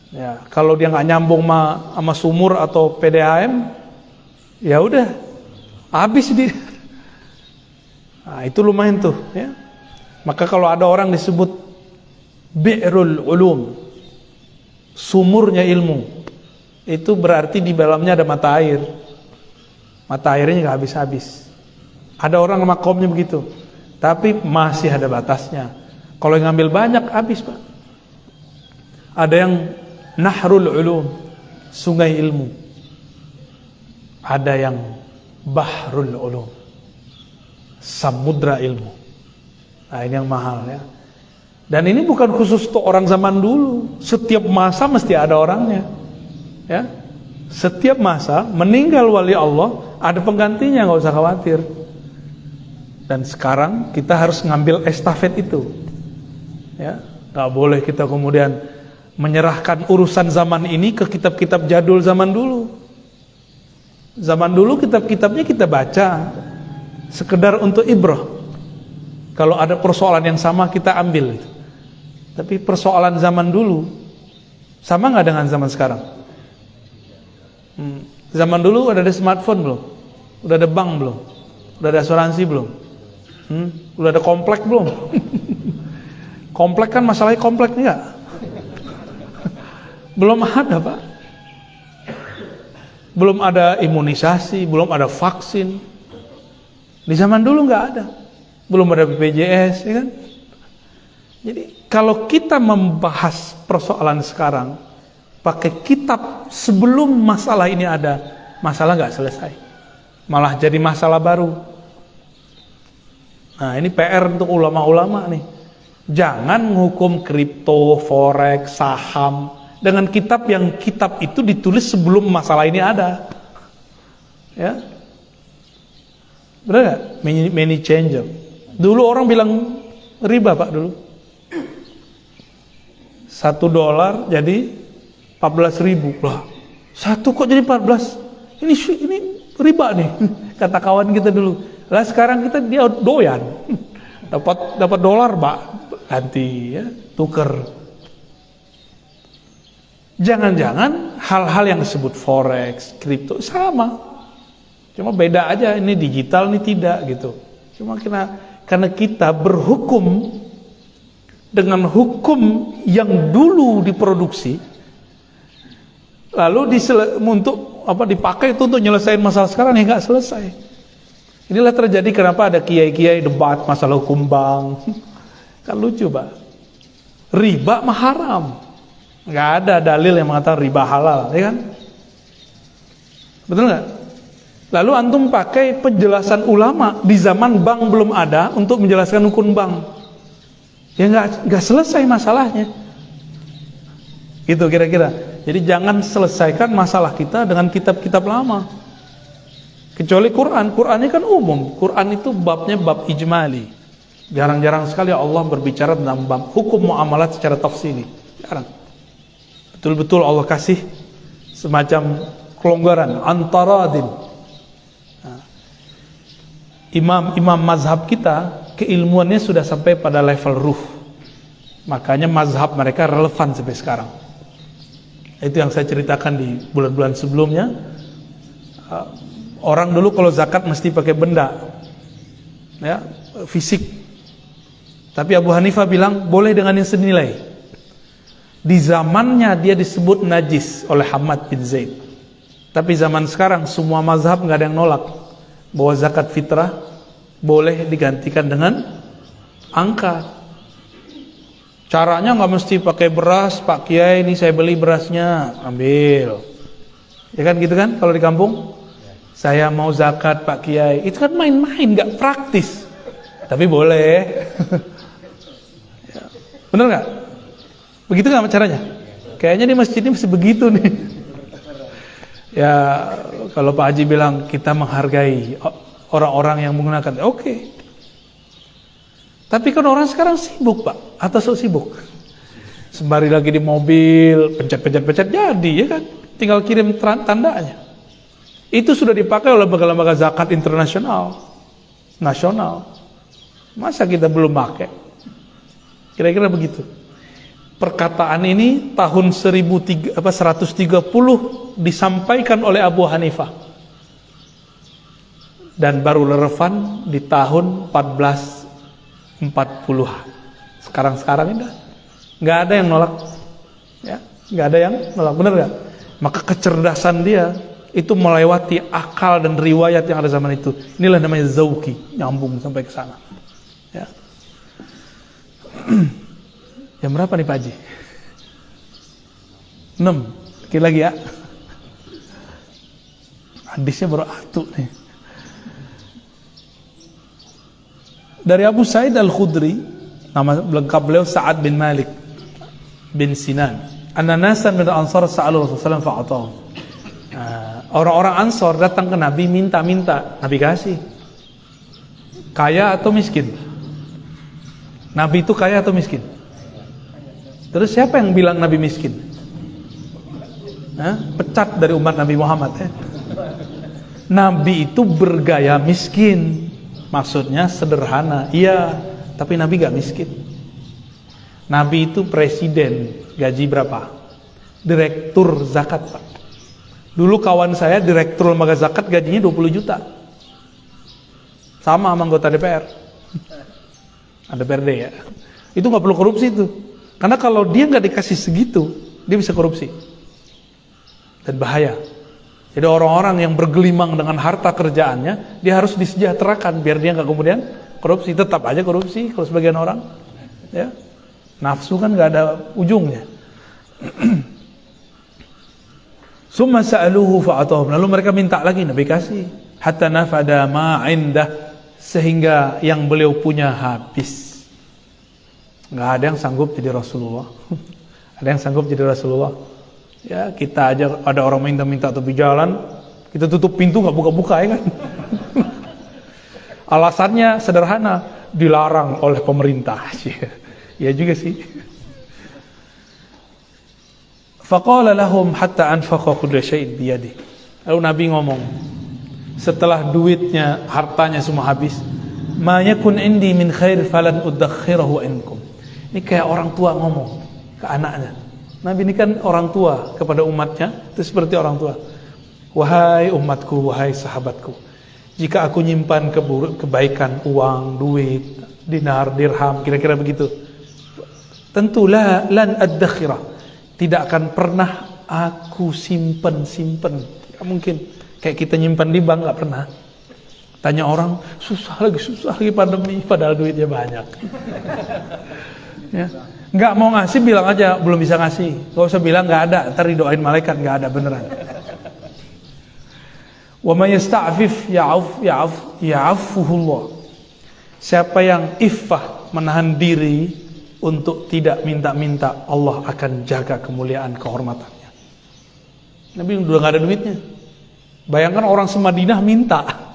Ya, kalau dia nggak nyambung sama sumur atau PDAM, ya udah habis dia. Nah, itu lumayan tuh, ya. Maka kalau ada orang disebut Bi'rul Ulum, sumurnya ilmu, itu berarti di dalamnya ada mata air. Mata airnya nggak habis-habis. Ada orang makomnya begitu, tapi masih ada batasnya. Kalau yang ngambil banyak habis, Pak. Ada yang Nahrul Ulum, sungai ilmu. Ada yang Bahrul Ulum. samudra ilmu. Nah, ini yang mahal ya. Dan ini bukan khusus untuk orang zaman dulu. Setiap masa mesti ada orangnya. Ya. Setiap masa meninggal wali Allah, ada penggantinya, nggak usah khawatir. Dan sekarang kita harus ngambil estafet itu. Ya, nggak boleh kita kemudian menyerahkan urusan zaman ini ke kitab-kitab jadul zaman dulu. Zaman dulu kitab-kitabnya kita baca sekedar untuk ibrah. Kalau ada persoalan yang sama kita ambil itu. Tapi persoalan zaman dulu sama nggak dengan zaman sekarang? Zaman dulu udah ada smartphone belum? Udah ada bank belum? Udah ada asuransi belum? Udah ada komplek belum? Komplek kan masalahnya komplek enggak? Belum ada, Pak. Belum ada imunisasi, belum ada vaksin. Di zaman dulu nggak ada. Belum ada BPJS, ya kan? Jadi kalau kita membahas persoalan sekarang pakai kitab sebelum masalah ini ada, masalah nggak selesai, malah jadi masalah baru. Nah, ini PR untuk ulama-ulama nih. Jangan menghukum kripto, forex, saham dengan kitab yang kitab itu ditulis sebelum masalah ini ada. Ya, benar nggak? Many changer. Dulu orang bilang riba, Pak, dulu. $1 jadi 14.000. Lah, satu kok jadi 14? Ini riba nih, kata kawan kita dulu. Lah sekarang kita dia doyan. Dapat dolar, Pak, ganti ya, tuker. Jangan-jangan hal-hal yang disebut forex, kripto sama. Cuma beda aja, ini digital, ini tidak gitu. Cuma karena kita berhukum dengan hukum yang dulu diproduksi, lalu dipakai itu untuk nyelesain masalah sekarang, ya nggak selesai. Inilah terjadi kenapa ada kiai-kiai debat masalah hukum bank. Kan lucu, Pak. Riba mah haram. Nggak ada dalil yang mengatakan riba halal, ya kan? Betul nggak? Lalu antum pakai penjelasan ulama di zaman bank belum ada untuk menjelaskan hukum bank. Ya nggak selesai masalahnya. Gitu kira-kira. Jadi jangan selesaikan masalah kita dengan kitab-kitab lama. Kecuali Qurannya kan umum. Quran itu babnya bab ijmali. Jarang-jarang sekali Allah berbicara tentang bab hukum muamalat secara tafsili. Jarang. Betul-betul Allah kasih semacam kelonggaran antaradin. Nah, imam mazhab kita keilmuannya sudah sampai pada level ruh. Makanya mazhab mereka relevan sampai sekarang. Itu yang saya ceritakan di bulan-bulan sebelumnya. Orang dulu kalau zakat mesti pakai benda, ya, fisik. Tapi Abu Hanifah bilang boleh dengan yang senilai. Di zamannya dia disebut najis oleh Hamad bin Zaid. Tapi zaman sekarang semua mazhab nggak ada yang nolak bahwa zakat fitrah boleh digantikan dengan angka. Caranya nggak mesti pakai beras, Pak Kiai, ini saya beli berasnya, ambil. Ya kan gitu kan kalau di kampung? Saya mau zakat, Pak Kiai. Itu kan main-main, nggak praktis. Tapi boleh. Bener nggak? Begitu nggak caranya? Kayaknya di masjid ini masih begitu nih. Ya kalau Pak Haji bilang kita menghargai orang-orang yang menggunakan, oke. Tapi kan orang sekarang sibuk, Pak, atau so sibuk. Sembari lagi di mobil, pencet jadi, ya kan? Tinggal kirim tandanya. Itu sudah dipakai oleh lembaga-lembaga zakat internasional, nasional. Masa kita belum pakai? Kira-kira begitu. Perkataan ini tahun 130 disampaikan oleh Abu Hanifah. Dan baru relevan di tahun 1440-an. Sekarang ini nggak ada yang nolak, ya, nggak ada yang nolak, benar nggak? Maka kecerdasan dia itu melewati akal dan riwayat yang ada zaman itu. Inilah namanya zauki, nyambung sampai ke sana. Ya. Jam berapa nih Pak Haji? 6. Dikit lagi ya. Hadisnya baru atuh nih. Dari Abu Sa'id Al-Khudri, nama lengkap beliau Sa'ad bin Malik bin Sinan. Anna nasan min Ansar sa'alu Rasulullah fa'atahu. Orang-orang Ansar datang ke Nabi minta-minta, Nabi kasih. Kaya atau miskin? Nabi itu kaya atau miskin? Terus siapa yang bilang Nabi miskin? Pecat dari umat Nabi Muhammad ya. Nabi itu bergaya miskin. Maksudnya sederhana. Iya, tapi Nabi gak miskin. Nabi itu presiden. Gaji berapa? Direktur zakat, Pak. Dulu kawan saya direktur lembaga zakat gajinya 20 juta. Sama anggota DPR. Ada DPRD ya. Itu gak perlu korupsi itu. Karena kalau dia gak dikasih segitu, dia bisa korupsi. Dan bahaya. Jadi orang-orang yang bergelimang dengan harta kerjaannya, dia harus disejahterakan biar dia nggak kemudian korupsi. Tetap aja korupsi kalau sebagian orang, ya nafsu kan nggak ada ujungnya. Summa sa'aluhu fa'atahum. Lalu mereka minta lagi, Nabi kasih. Hatta nafada ma 'indah, sehingga yang beliau punya habis. Nggak ada yang sanggup jadi Rasulullah. Ada yang sanggup jadi Rasulullah. Ya kita aja ada orang minta-minta tepi jalan, kita tutup pintu nggak buka-buka ya kan. Alasannya sederhana, dilarang oleh pemerintah. Ya juga sih. Faqala lahum hatta anfaqa kulla syai'in biyadi. Lalu Nabi ngomong, setelah duitnya, hartanya semua habis, ma yakun indi min khair falan udakhirahu ankum. Ini kayak orang tua ngomong ke anaknya. Nabi ini kan orang tua kepada umatnya, itu seperti orang tua. Wahai umatku, wahai sahabatku, jika aku nyimpan kebaikan, uang, duit, dinar, dirham, kira-kira begitu, tentulah lan addakhirah, tidak akan pernah aku simpen. Gak mungkin. Kayak kita nyimpan di bank gak pernah. Tanya orang, susah lagi pandemi, padahal duitnya banyak. Ya. Nggak mau ngasih bilang aja belum bisa ngasih. Gak usah bilang nggak ada, ntar didoain malaikat nggak ada beneran. Wa may yasta'fif ya'afuhullah. Siapa yang iffah, menahan diri untuk tidak minta-minta, Allah akan jaga kemuliaan kehormatannya. Nabi udah nggak ada duitnya. Bayangkan orang semadinah minta.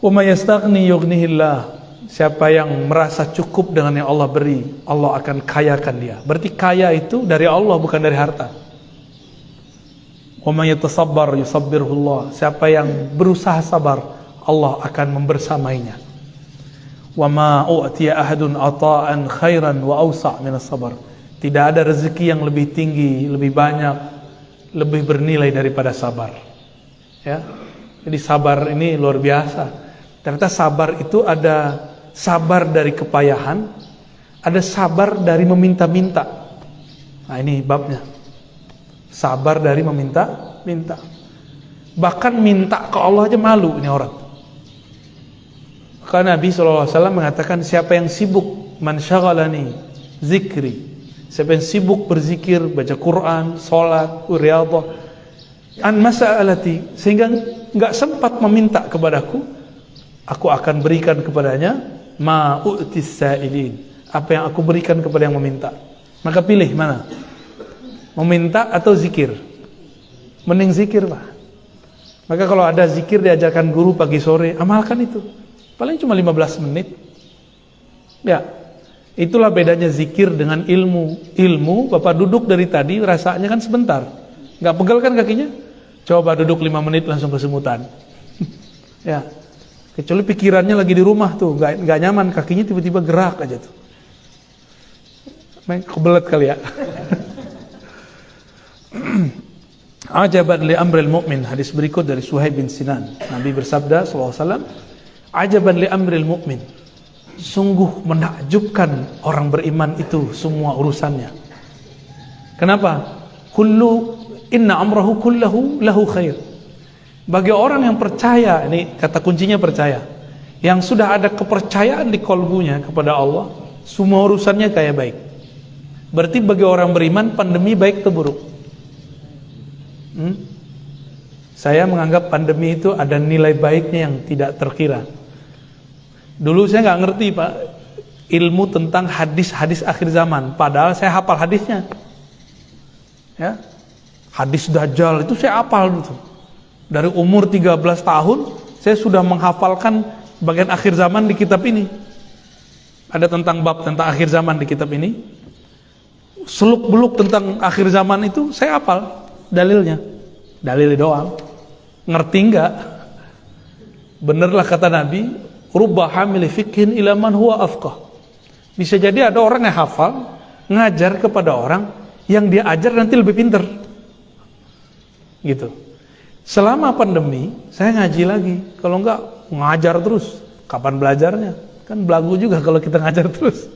Wa may yastaghni yughnihillah. Siapa yang merasa cukup dengan yang Allah beri, Allah akan kayakan dia. Berarti kaya itu dari Allah, bukan dari harta. Wa may yatasabbar yusabbirhullah. Siapa yang berusaha sabar, Allah akan membersamainya. Wa ma u'tiya ahadun ata'an khairan wa awsa' min as-sabr. Tidak ada rezeki yang lebih tinggi, lebih banyak, lebih bernilai daripada sabar. Ya. Jadi sabar ini luar biasa. Ternyata sabar itu ada sabar dari kepayahan, ada sabar dari meminta-minta. Nah ini babnya. Sabar dari meminta-minta. Bahkan minta ke Allah aja malu ini orang. Karena Nabi SAW mengatakan, siapa yang sibuk man syaghalani zikri, siapa yang sibuk berzikir, baca Quran, sholat, riyadhah, an mas'alati, sehingga enggak sempat meminta kepadaku, aku akan berikan kepadanya ma u'tis sa'ilin, apa yang aku berikan kepada yang meminta. Maka pilih mana? Meminta atau zikir? Mending zikir, Pak. Maka kalau ada zikir diajarkan guru pagi sore, amalkan itu. Paling cuma 15 menit. Ya. Itulah bedanya zikir dengan ilmu. Ilmu, Bapak duduk dari tadi rasanya kan sebentar. Enggak pegel kan kakinya? Coba duduk 5 menit langsung kesemutan. Ya. Kecuali pikirannya lagi di rumah tuh, nggak nyaman, kakinya tiba-tiba gerak aja tuh. Kebelet kali ya. Ajaban li amril mu'min. Hadis berikut dari Suhaib bin Sinan. Nabi bersabda SAW, ajaban li amril mu'min. Sungguh menakjubkan orang beriman itu semua urusannya. Kenapa? Inna amrahu kullahu lahu khair. Bagi orang yang percaya, ini kata kuncinya percaya, yang sudah ada kepercayaan di kolbunya kepada Allah, semua urusannya kayak baik. Berarti bagi orang beriman, pandemi baik atau buruk? Saya menganggap pandemi itu ada nilai baiknya yang tidak terkira. Dulu saya nggak ngerti Pak ilmu tentang hadis-hadis akhir zaman, padahal saya hafal hadisnya. Ya. Hadis Dajjal itu saya hafal gitu. Dari umur 13 tahun saya sudah menghafalkan bagian akhir zaman di kitab ini. Ada tentang bab tentang akhir zaman di kitab ini. Seluk-beluk tentang akhir zaman itu saya hafal dalilnya. Dalil doang. Ngerti enggak? Benerlah kata Nabi, rubba hamili fiqhin ila man huwa afqah. Bisa jadi ada orang yang hafal ngajar kepada orang yang dia ajar nanti lebih pinter. Gitu. Selama pandemi saya ngaji lagi. Kalau enggak ngajar terus. Kapan belajarnya? Kan belagu juga kalau kita ngajar terus.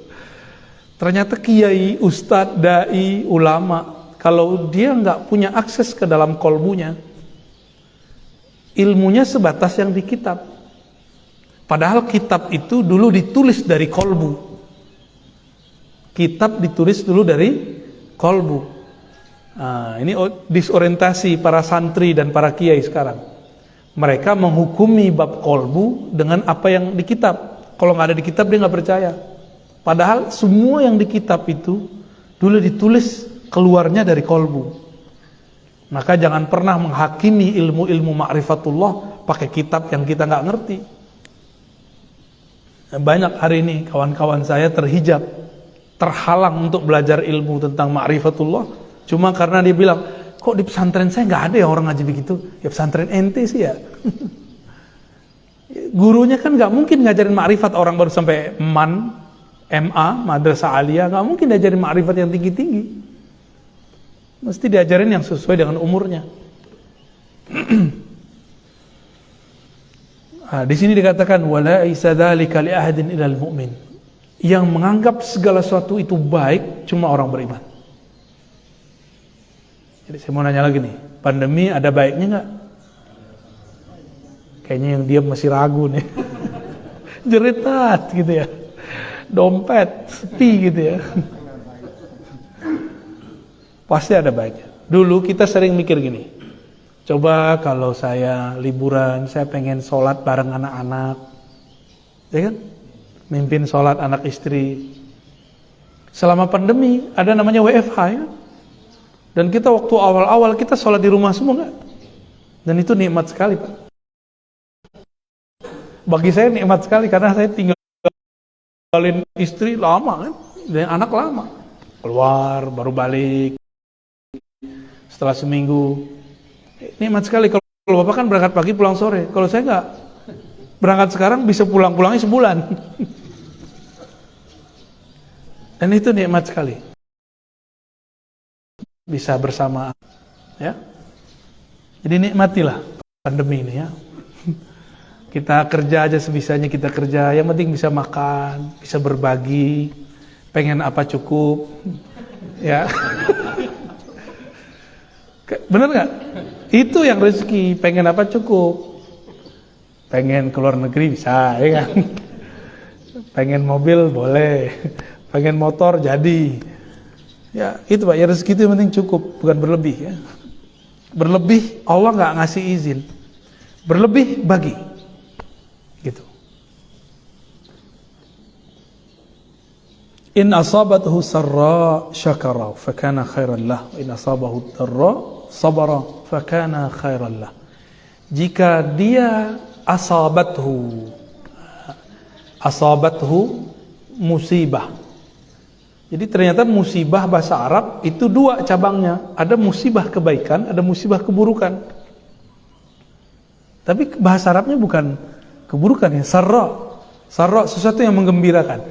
Ternyata kiai, ustadz, dai, ulama, kalau dia enggak punya akses ke dalam kolbunya, ilmunya sebatas yang di kitab. Padahal kitab itu dulu ditulis dari kolbu. Kitab ditulis dulu dari kolbu. Nah, ini disorientasi para santri dan para kiai sekarang. Mereka menghukumi bab kolbu dengan apa yang di kitab. Kalau nggak ada di kitab dia nggak percaya. Padahal semua yang di kitab itu dulu ditulis keluarnya dari kolbu. Maka jangan pernah menghakimi ilmu-ilmu ma'rifatullah pakai kitab yang kita nggak ngerti. Banyak hari ini kawan-kawan saya terhijab, terhalang untuk belajar ilmu tentang ma'rifatullah, cuma karena dia bilang, kok di pesantren saya nggak ada ya orang ngaji begitu. Ya pesantren ente sih ya. Gurunya kan nggak mungkin ngajarin ma'rifat orang baru sampai MA, madrasah aliyah, nggak mungkin diajarin ma'rifat yang tinggi-tinggi. Mesti diajarin yang sesuai dengan umurnya. Nah, di sini dikatakan wala isadzalika li ahadin ilal mu'min. Yang menganggap segala sesuatu itu baik cuma orang beriman. Jadi saya mau nanya lagi nih, pandemi ada baiknya nggak? Kayaknya yang diam masih ragu nih. Jeritat gitu ya. Dompet sepi gitu ya. Pasti ada baiknya. Dulu kita sering mikir gini, coba kalau saya liburan, saya pengen sholat bareng anak-anak, ya kan? Mimpin sholat anak istri. Selama pandemi ada namanya WFH ya. Dan kita waktu awal-awal kita sholat di rumah semua nggak? Dan itu nikmat sekali Pak. Bagi saya nikmat sekali karena saya tinggalin istri lama kan, dan anak lama. Keluar baru balik setelah seminggu. Nikmat sekali. Kalau Bapak kan berangkat pagi pulang sore. Kalau saya nggak, berangkat sekarang bisa pulangnya sebulan. Dan itu nikmat sekali. Bisa bersama ya. Jadi nikmatilah pandemi ini ya. Kita kerja aja sebisanya kita kerja, yang penting bisa makan, bisa berbagi, pengen apa cukup ya. Bener nggak? Itu yang rezeki, pengen apa cukup. Pengen keluar negeri bisa ya kan. Pengen mobil boleh, pengen motor jadi. Ya itu Pak, ya rezeki itu yang penting cukup, bukan berlebih ya. Berlebih Allah nggak ngasih izin. Berlebih bagi. Gitu. In asabathu sarra syakara fakana khairan lah, wa in asabahu dharra sabara fakana khairan lah. Jika dia asabathu musibah. Jadi ternyata musibah bahasa Arab itu dua cabangnya. Ada musibah kebaikan, ada musibah keburukan. Tapi bahasa Arabnya bukan keburukan ya, sarra. Sarra sesuatu yang menggembirakan.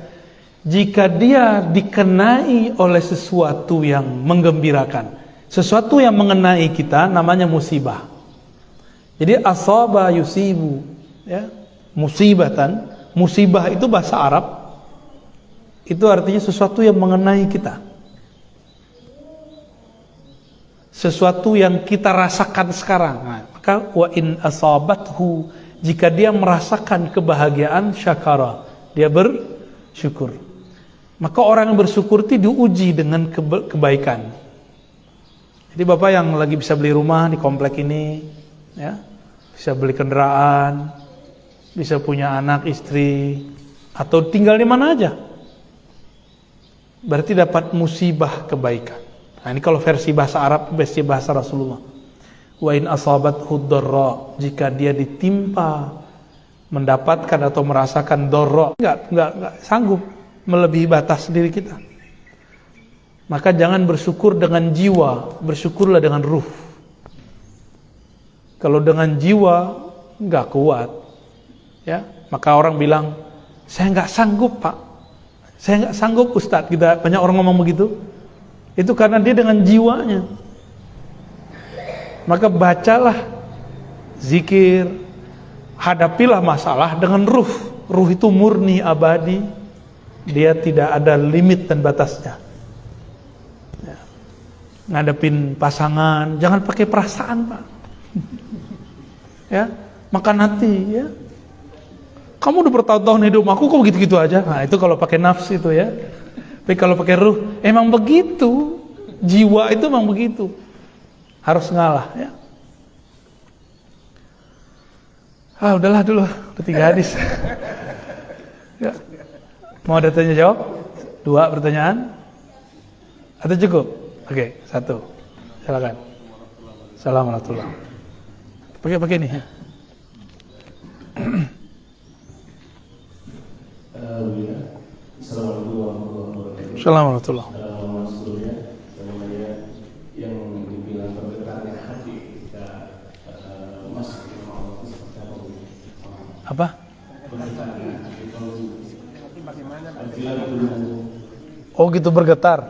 Jika dia dikenai oleh sesuatu yang menggembirakan, sesuatu yang mengenai kita namanya musibah. Jadi asaba yusibu ya, musibatan. Musibah itu bahasa Arab. Itu artinya sesuatu yang mengenai kita. Sesuatu yang kita rasakan sekarang. Nah, maka wa in asabathu, jika dia merasakan kebahagiaan, syakara, dia bersyukur. Maka orang yang bersyukur itu diuji dengan kebaikan. Jadi Bapak yang lagi bisa beli rumah di komplek ini, ya, bisa beli kendaraan, bisa punya anak, istri, atau tinggal di mana aja. Berarti dapat musibah kebaikan. Nah ini kalau versi bahasa Arab, versi bahasa Rasulullah. Wa in asabathu dharra, jika dia ditimpa mendapatkan atau merasakan dharra, enggak sanggup melebihi batas diri kita. Maka jangan bersyukur dengan jiwa, bersyukurlah dengan ruh. Kalau dengan jiwa enggak kuat, ya, maka orang bilang, saya enggak sanggup Pak, saya enggak sanggup Ustadz. Kita banyak orang ngomong begitu. Itu karena dia dengan jiwanya. Maka bacalah zikir, hadapilah masalah dengan ruh. Ruh itu murni, abadi, dia tidak ada limit dan batasnya. Ya. Ngadepin pasangan jangan pakai perasaan Pak. Ya, makan hati, ya. Kamu udah bertahun-tahun hidup aku kok begitu-gitu aja. Nah itu kalau pakai nafsu itu, ya. Tapi kalau pakai ruh, emang begitu. Jiwa itu emang begitu. Harus ngalah, ya. Udahlah dulu, udah 3 hadis. Ya. Mau ada tanya jawab? 2 pertanyaan? Atau cukup? Oke, 1. Silakan. Assalamualaikum warahmatullahi wabarakatuh. Pakai nih. Ya. Assalamualaikum warahmatullahi wabarakatuh. Assalamualaikum. Yang dibilang bergetarnya hati ketika masuk ke Allah itu seperti apa? Bergetarnya hati kalau bagaimana? Oh gitu bergetar.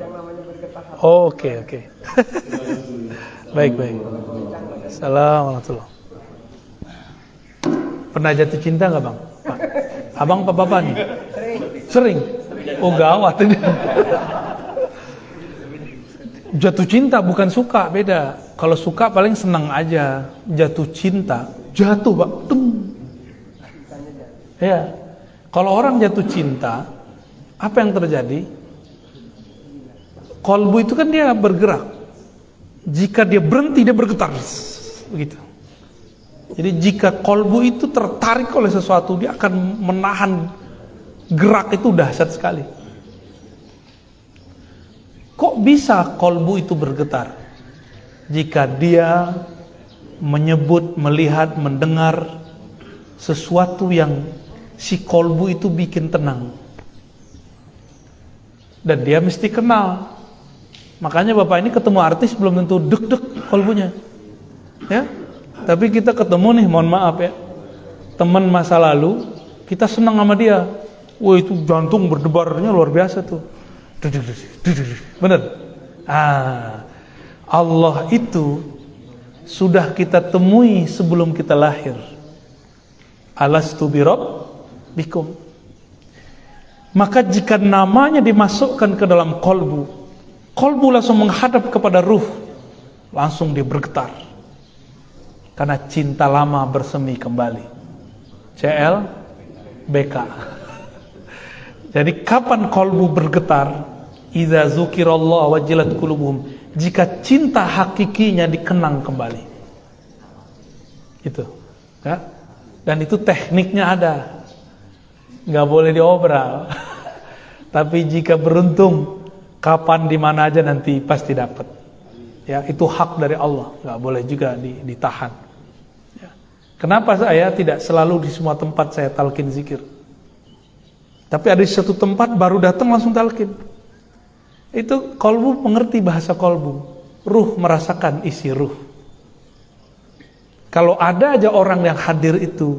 Oh, oke. Baik. Assalamualaikum. Pernah jatuh cinta nggak Bang? Pak? Abang apa bapak nih? Sering. Oh gawat ini. Jatuh cinta bukan suka, beda. Kalau suka paling senang aja. Jatuh cinta, jatuh Pak. Ya. Kalau orang jatuh cinta, apa yang terjadi? Kolbu itu kan dia bergerak. Jika dia berhenti dia bergetar. Begitu. Jadi jika kolbu itu tertarik oleh sesuatu, dia akan menahan gerak itu dahsyat sekali. Kok bisa kolbu itu bergetar? Jika dia menyebut, melihat, mendengar sesuatu yang si kolbu itu bikin tenang. Dan dia mesti kenal. Makanya bapak ini ketemu artis belum tentu deg-deg kolbunya. Ya. Tapi kita ketemu nih, mohon maaf ya, teman masa lalu, kita senang sama dia. Wah itu jantung berdebarnya luar biasa tuh. Bener? Allah itu sudah kita temui sebelum kita lahir. Alastu birabbikum. Maka jika namanya dimasukkan ke dalam kolbu langsung menghadap kepada ruh, langsung dia bergetar. Karena cinta lama bersemi kembali. CLBK. Jadi kapan kolbu bergetar? Idza dzukirallahu wajilat qulubuhum. Jika cinta hakikinya dikenang kembali. Itu, ya. Dan itu tekniknya ada. Nggak boleh diobral. Tapi jika beruntung, kapan di mana aja nanti pasti dapat. Ya, itu hak dari Allah, nggak boleh juga ditahan. Ya. Kenapa saya tidak selalu di semua tempat saya talqin zikir? Tapi ada di satu tempat baru datang langsung talqin. Itu kolbu mengerti bahasa kolbu, ruh merasakan isi ruh. Kalau ada aja orang yang hadir itu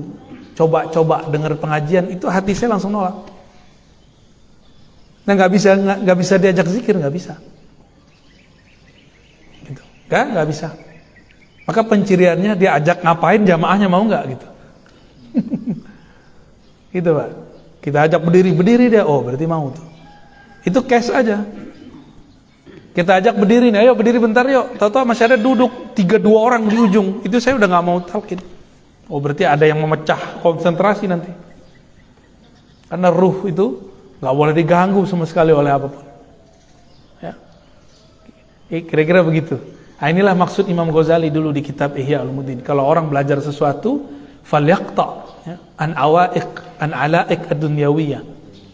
coba dengar pengajian, itu hati saya langsung nolak. Nah nggak bisa diajak zikir, nggak bisa. Gitu. Nggak bisa. Maka penciriannya dia ajak ngapain, jamaahnya mau nggak gitu. Gitu Pak. Kita ajak berdiri dia, oh berarti mau tuh. Itu cash aja. Kita ajak berdiri nih, ayo berdiri bentar yuk. Tahu-tahu masih ada duduk 3-2 orang di ujung. Itu saya udah nggak mau talqin. Oh berarti ada yang memecah konsentrasi nanti. Karena ruh itu nggak boleh diganggu sama sekali oleh apapun. Ya. Kira-kira begitu. Nah, inilah maksud Imam Ghazali dulu di kitab Ihya Ulumuddin. Kalau orang belajar sesuatu, falyaqta, ya, an alaik ad-dunyawiyah.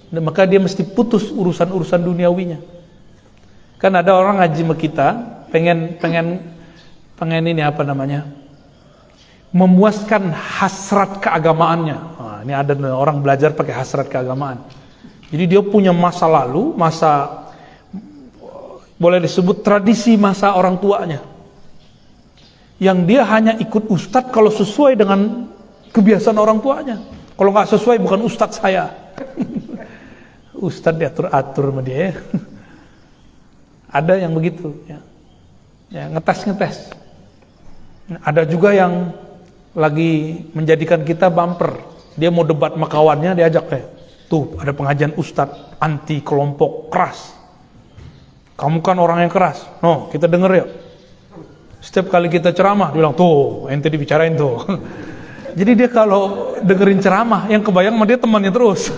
Dan maka dia mesti putus urusan-urusan duniawinya. Kan ada orang ngaji sama kita pengen ini apa namanya, memuaskan hasrat keagamaannya. Nah, ini ada orang belajar pakai hasrat keagamaan. Jadi dia punya masa lalu, masa boleh disebut tradisi masa orang tuanya, yang dia hanya ikut ustadz kalau sesuai dengan kebiasaan orang tuanya. Kalau nggak sesuai bukan ustadz saya. Ustadz diatur-atur sama dia. Ada yang begitu, ya ngetes. Ada juga yang lagi menjadikan kita bumper. Dia mau debat sama kawannya, diajak tuh ada pengajian ustadz anti kelompok keras. Kamu kan orang yang keras. No, kita denger ya. Setiap kali kita ceramah, dia bilang tuh, ente dibicarain tuh. Jadi dia kalau dengerin ceramah, yang kebayang sama dia temannya terus.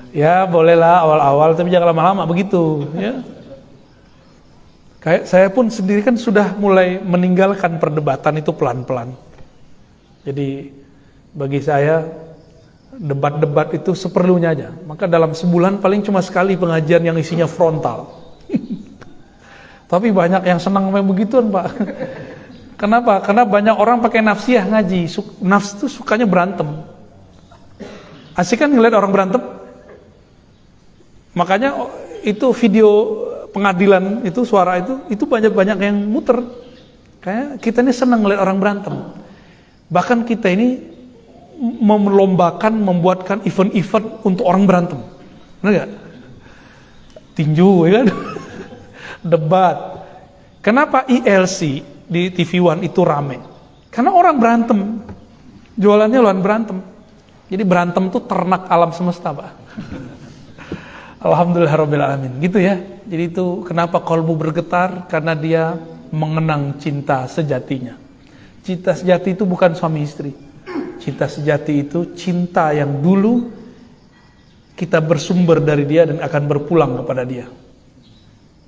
Ya bolehlah awal-awal, tapi jangan lama-lama begitu. Ya. Kayak saya pun sendiri kan sudah mulai meninggalkan perdebatan itu pelan-pelan. Jadi bagi saya debat-debat itu seperlunya aja. Maka dalam sebulan paling cuma sekali pengajian yang isinya frontal. Tapi banyak yang senang main begituan, Pak. Kenapa? Karena banyak orang pakai nafsiyah ngaji. Nafs itu sukanya berantem. Asik kan ngeliat orang berantem? Makanya itu video pengadilan itu, suara itu banyak yang muter. Kayak kita ini senang ngeliat orang berantem. Bahkan kita ini membuatkan event-event untuk orang berantem. Benar gak? Tinju, ya kan? Debat. Kenapa ILC di TV One itu rame? Karena orang berantem. Jualannya lawan berantem. Jadi berantem itu ternak alam semesta, Pak. Alhamdulillahirabbil alamin. Gitu ya. Jadi itu kenapa kolbu bergetar, karena dia mengenang cinta sejatinya. Cinta sejati itu bukan suami istri. Cinta sejati itu cinta yang dulu kita bersumber dari dia dan akan berpulang kepada dia.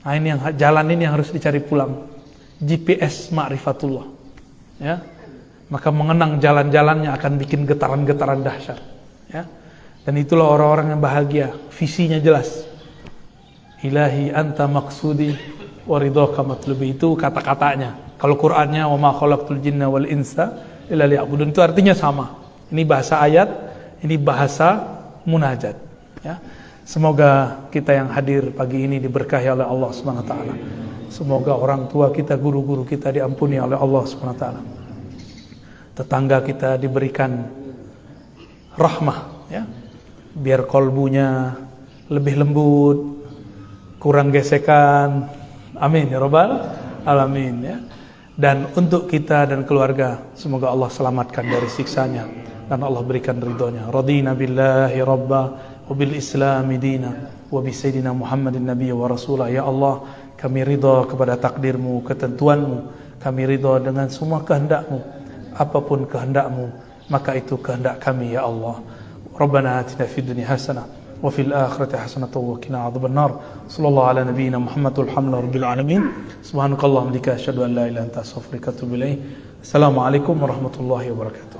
Nah, ini yang jalan ini yang harus dicari pulang. GPS ma'rifatullah. Ya. Maka mengenang jalan-jalannya akan bikin getaran-getaran dahsyat. Ya. Dan itulah orang-orang yang bahagia, visinya jelas. Ilahi anta maksudi wa ridhaka matlubi, itu kata-katanya. Kalau Qur'annya wa ma khalaqtul jinna wal insa illa liya'budun, itu artinya sama. Ini bahasa ayat, ini bahasa munajat. Ya. Semoga kita yang hadir pagi ini diberkahi oleh Allah Subhanahu wa taala. Semoga orang tua kita, guru-guru kita diampuni oleh Allah Subhanahu wa taala. Tetangga kita diberikan rahmah, ya. Biar kolbunya lebih lembut, kurang gesekan. Amin ya rabbal alamin, ya. Dan untuk kita dan keluarga, semoga Allah selamatkan dari siksanya dan Allah berikan ridhonya. Radina billahi rabba wa bil islami dina wa bi sayyidina Muhammadin nabiyya wa rasulah. Ya Allah, kami ridha kepada takdirmu, ketentuanmu. Kami ridha dengan semua kehendakmu. Apapun kehendakmu, maka itu kehendak kami, ya Allah. Rabbana atina fid dunya hasanah wa fil akhirati hasanah wa qina adzabannar. Sallallahu ala nabiyyina Muhammad walhamdulillahi rabbil alamin. Subhanakallahumma wa bihamdika asyhadu an la ilaha illa anta astaghfiruka wa atubu ilaik. Assalamualaikum warahmatullahi wabarakatuh.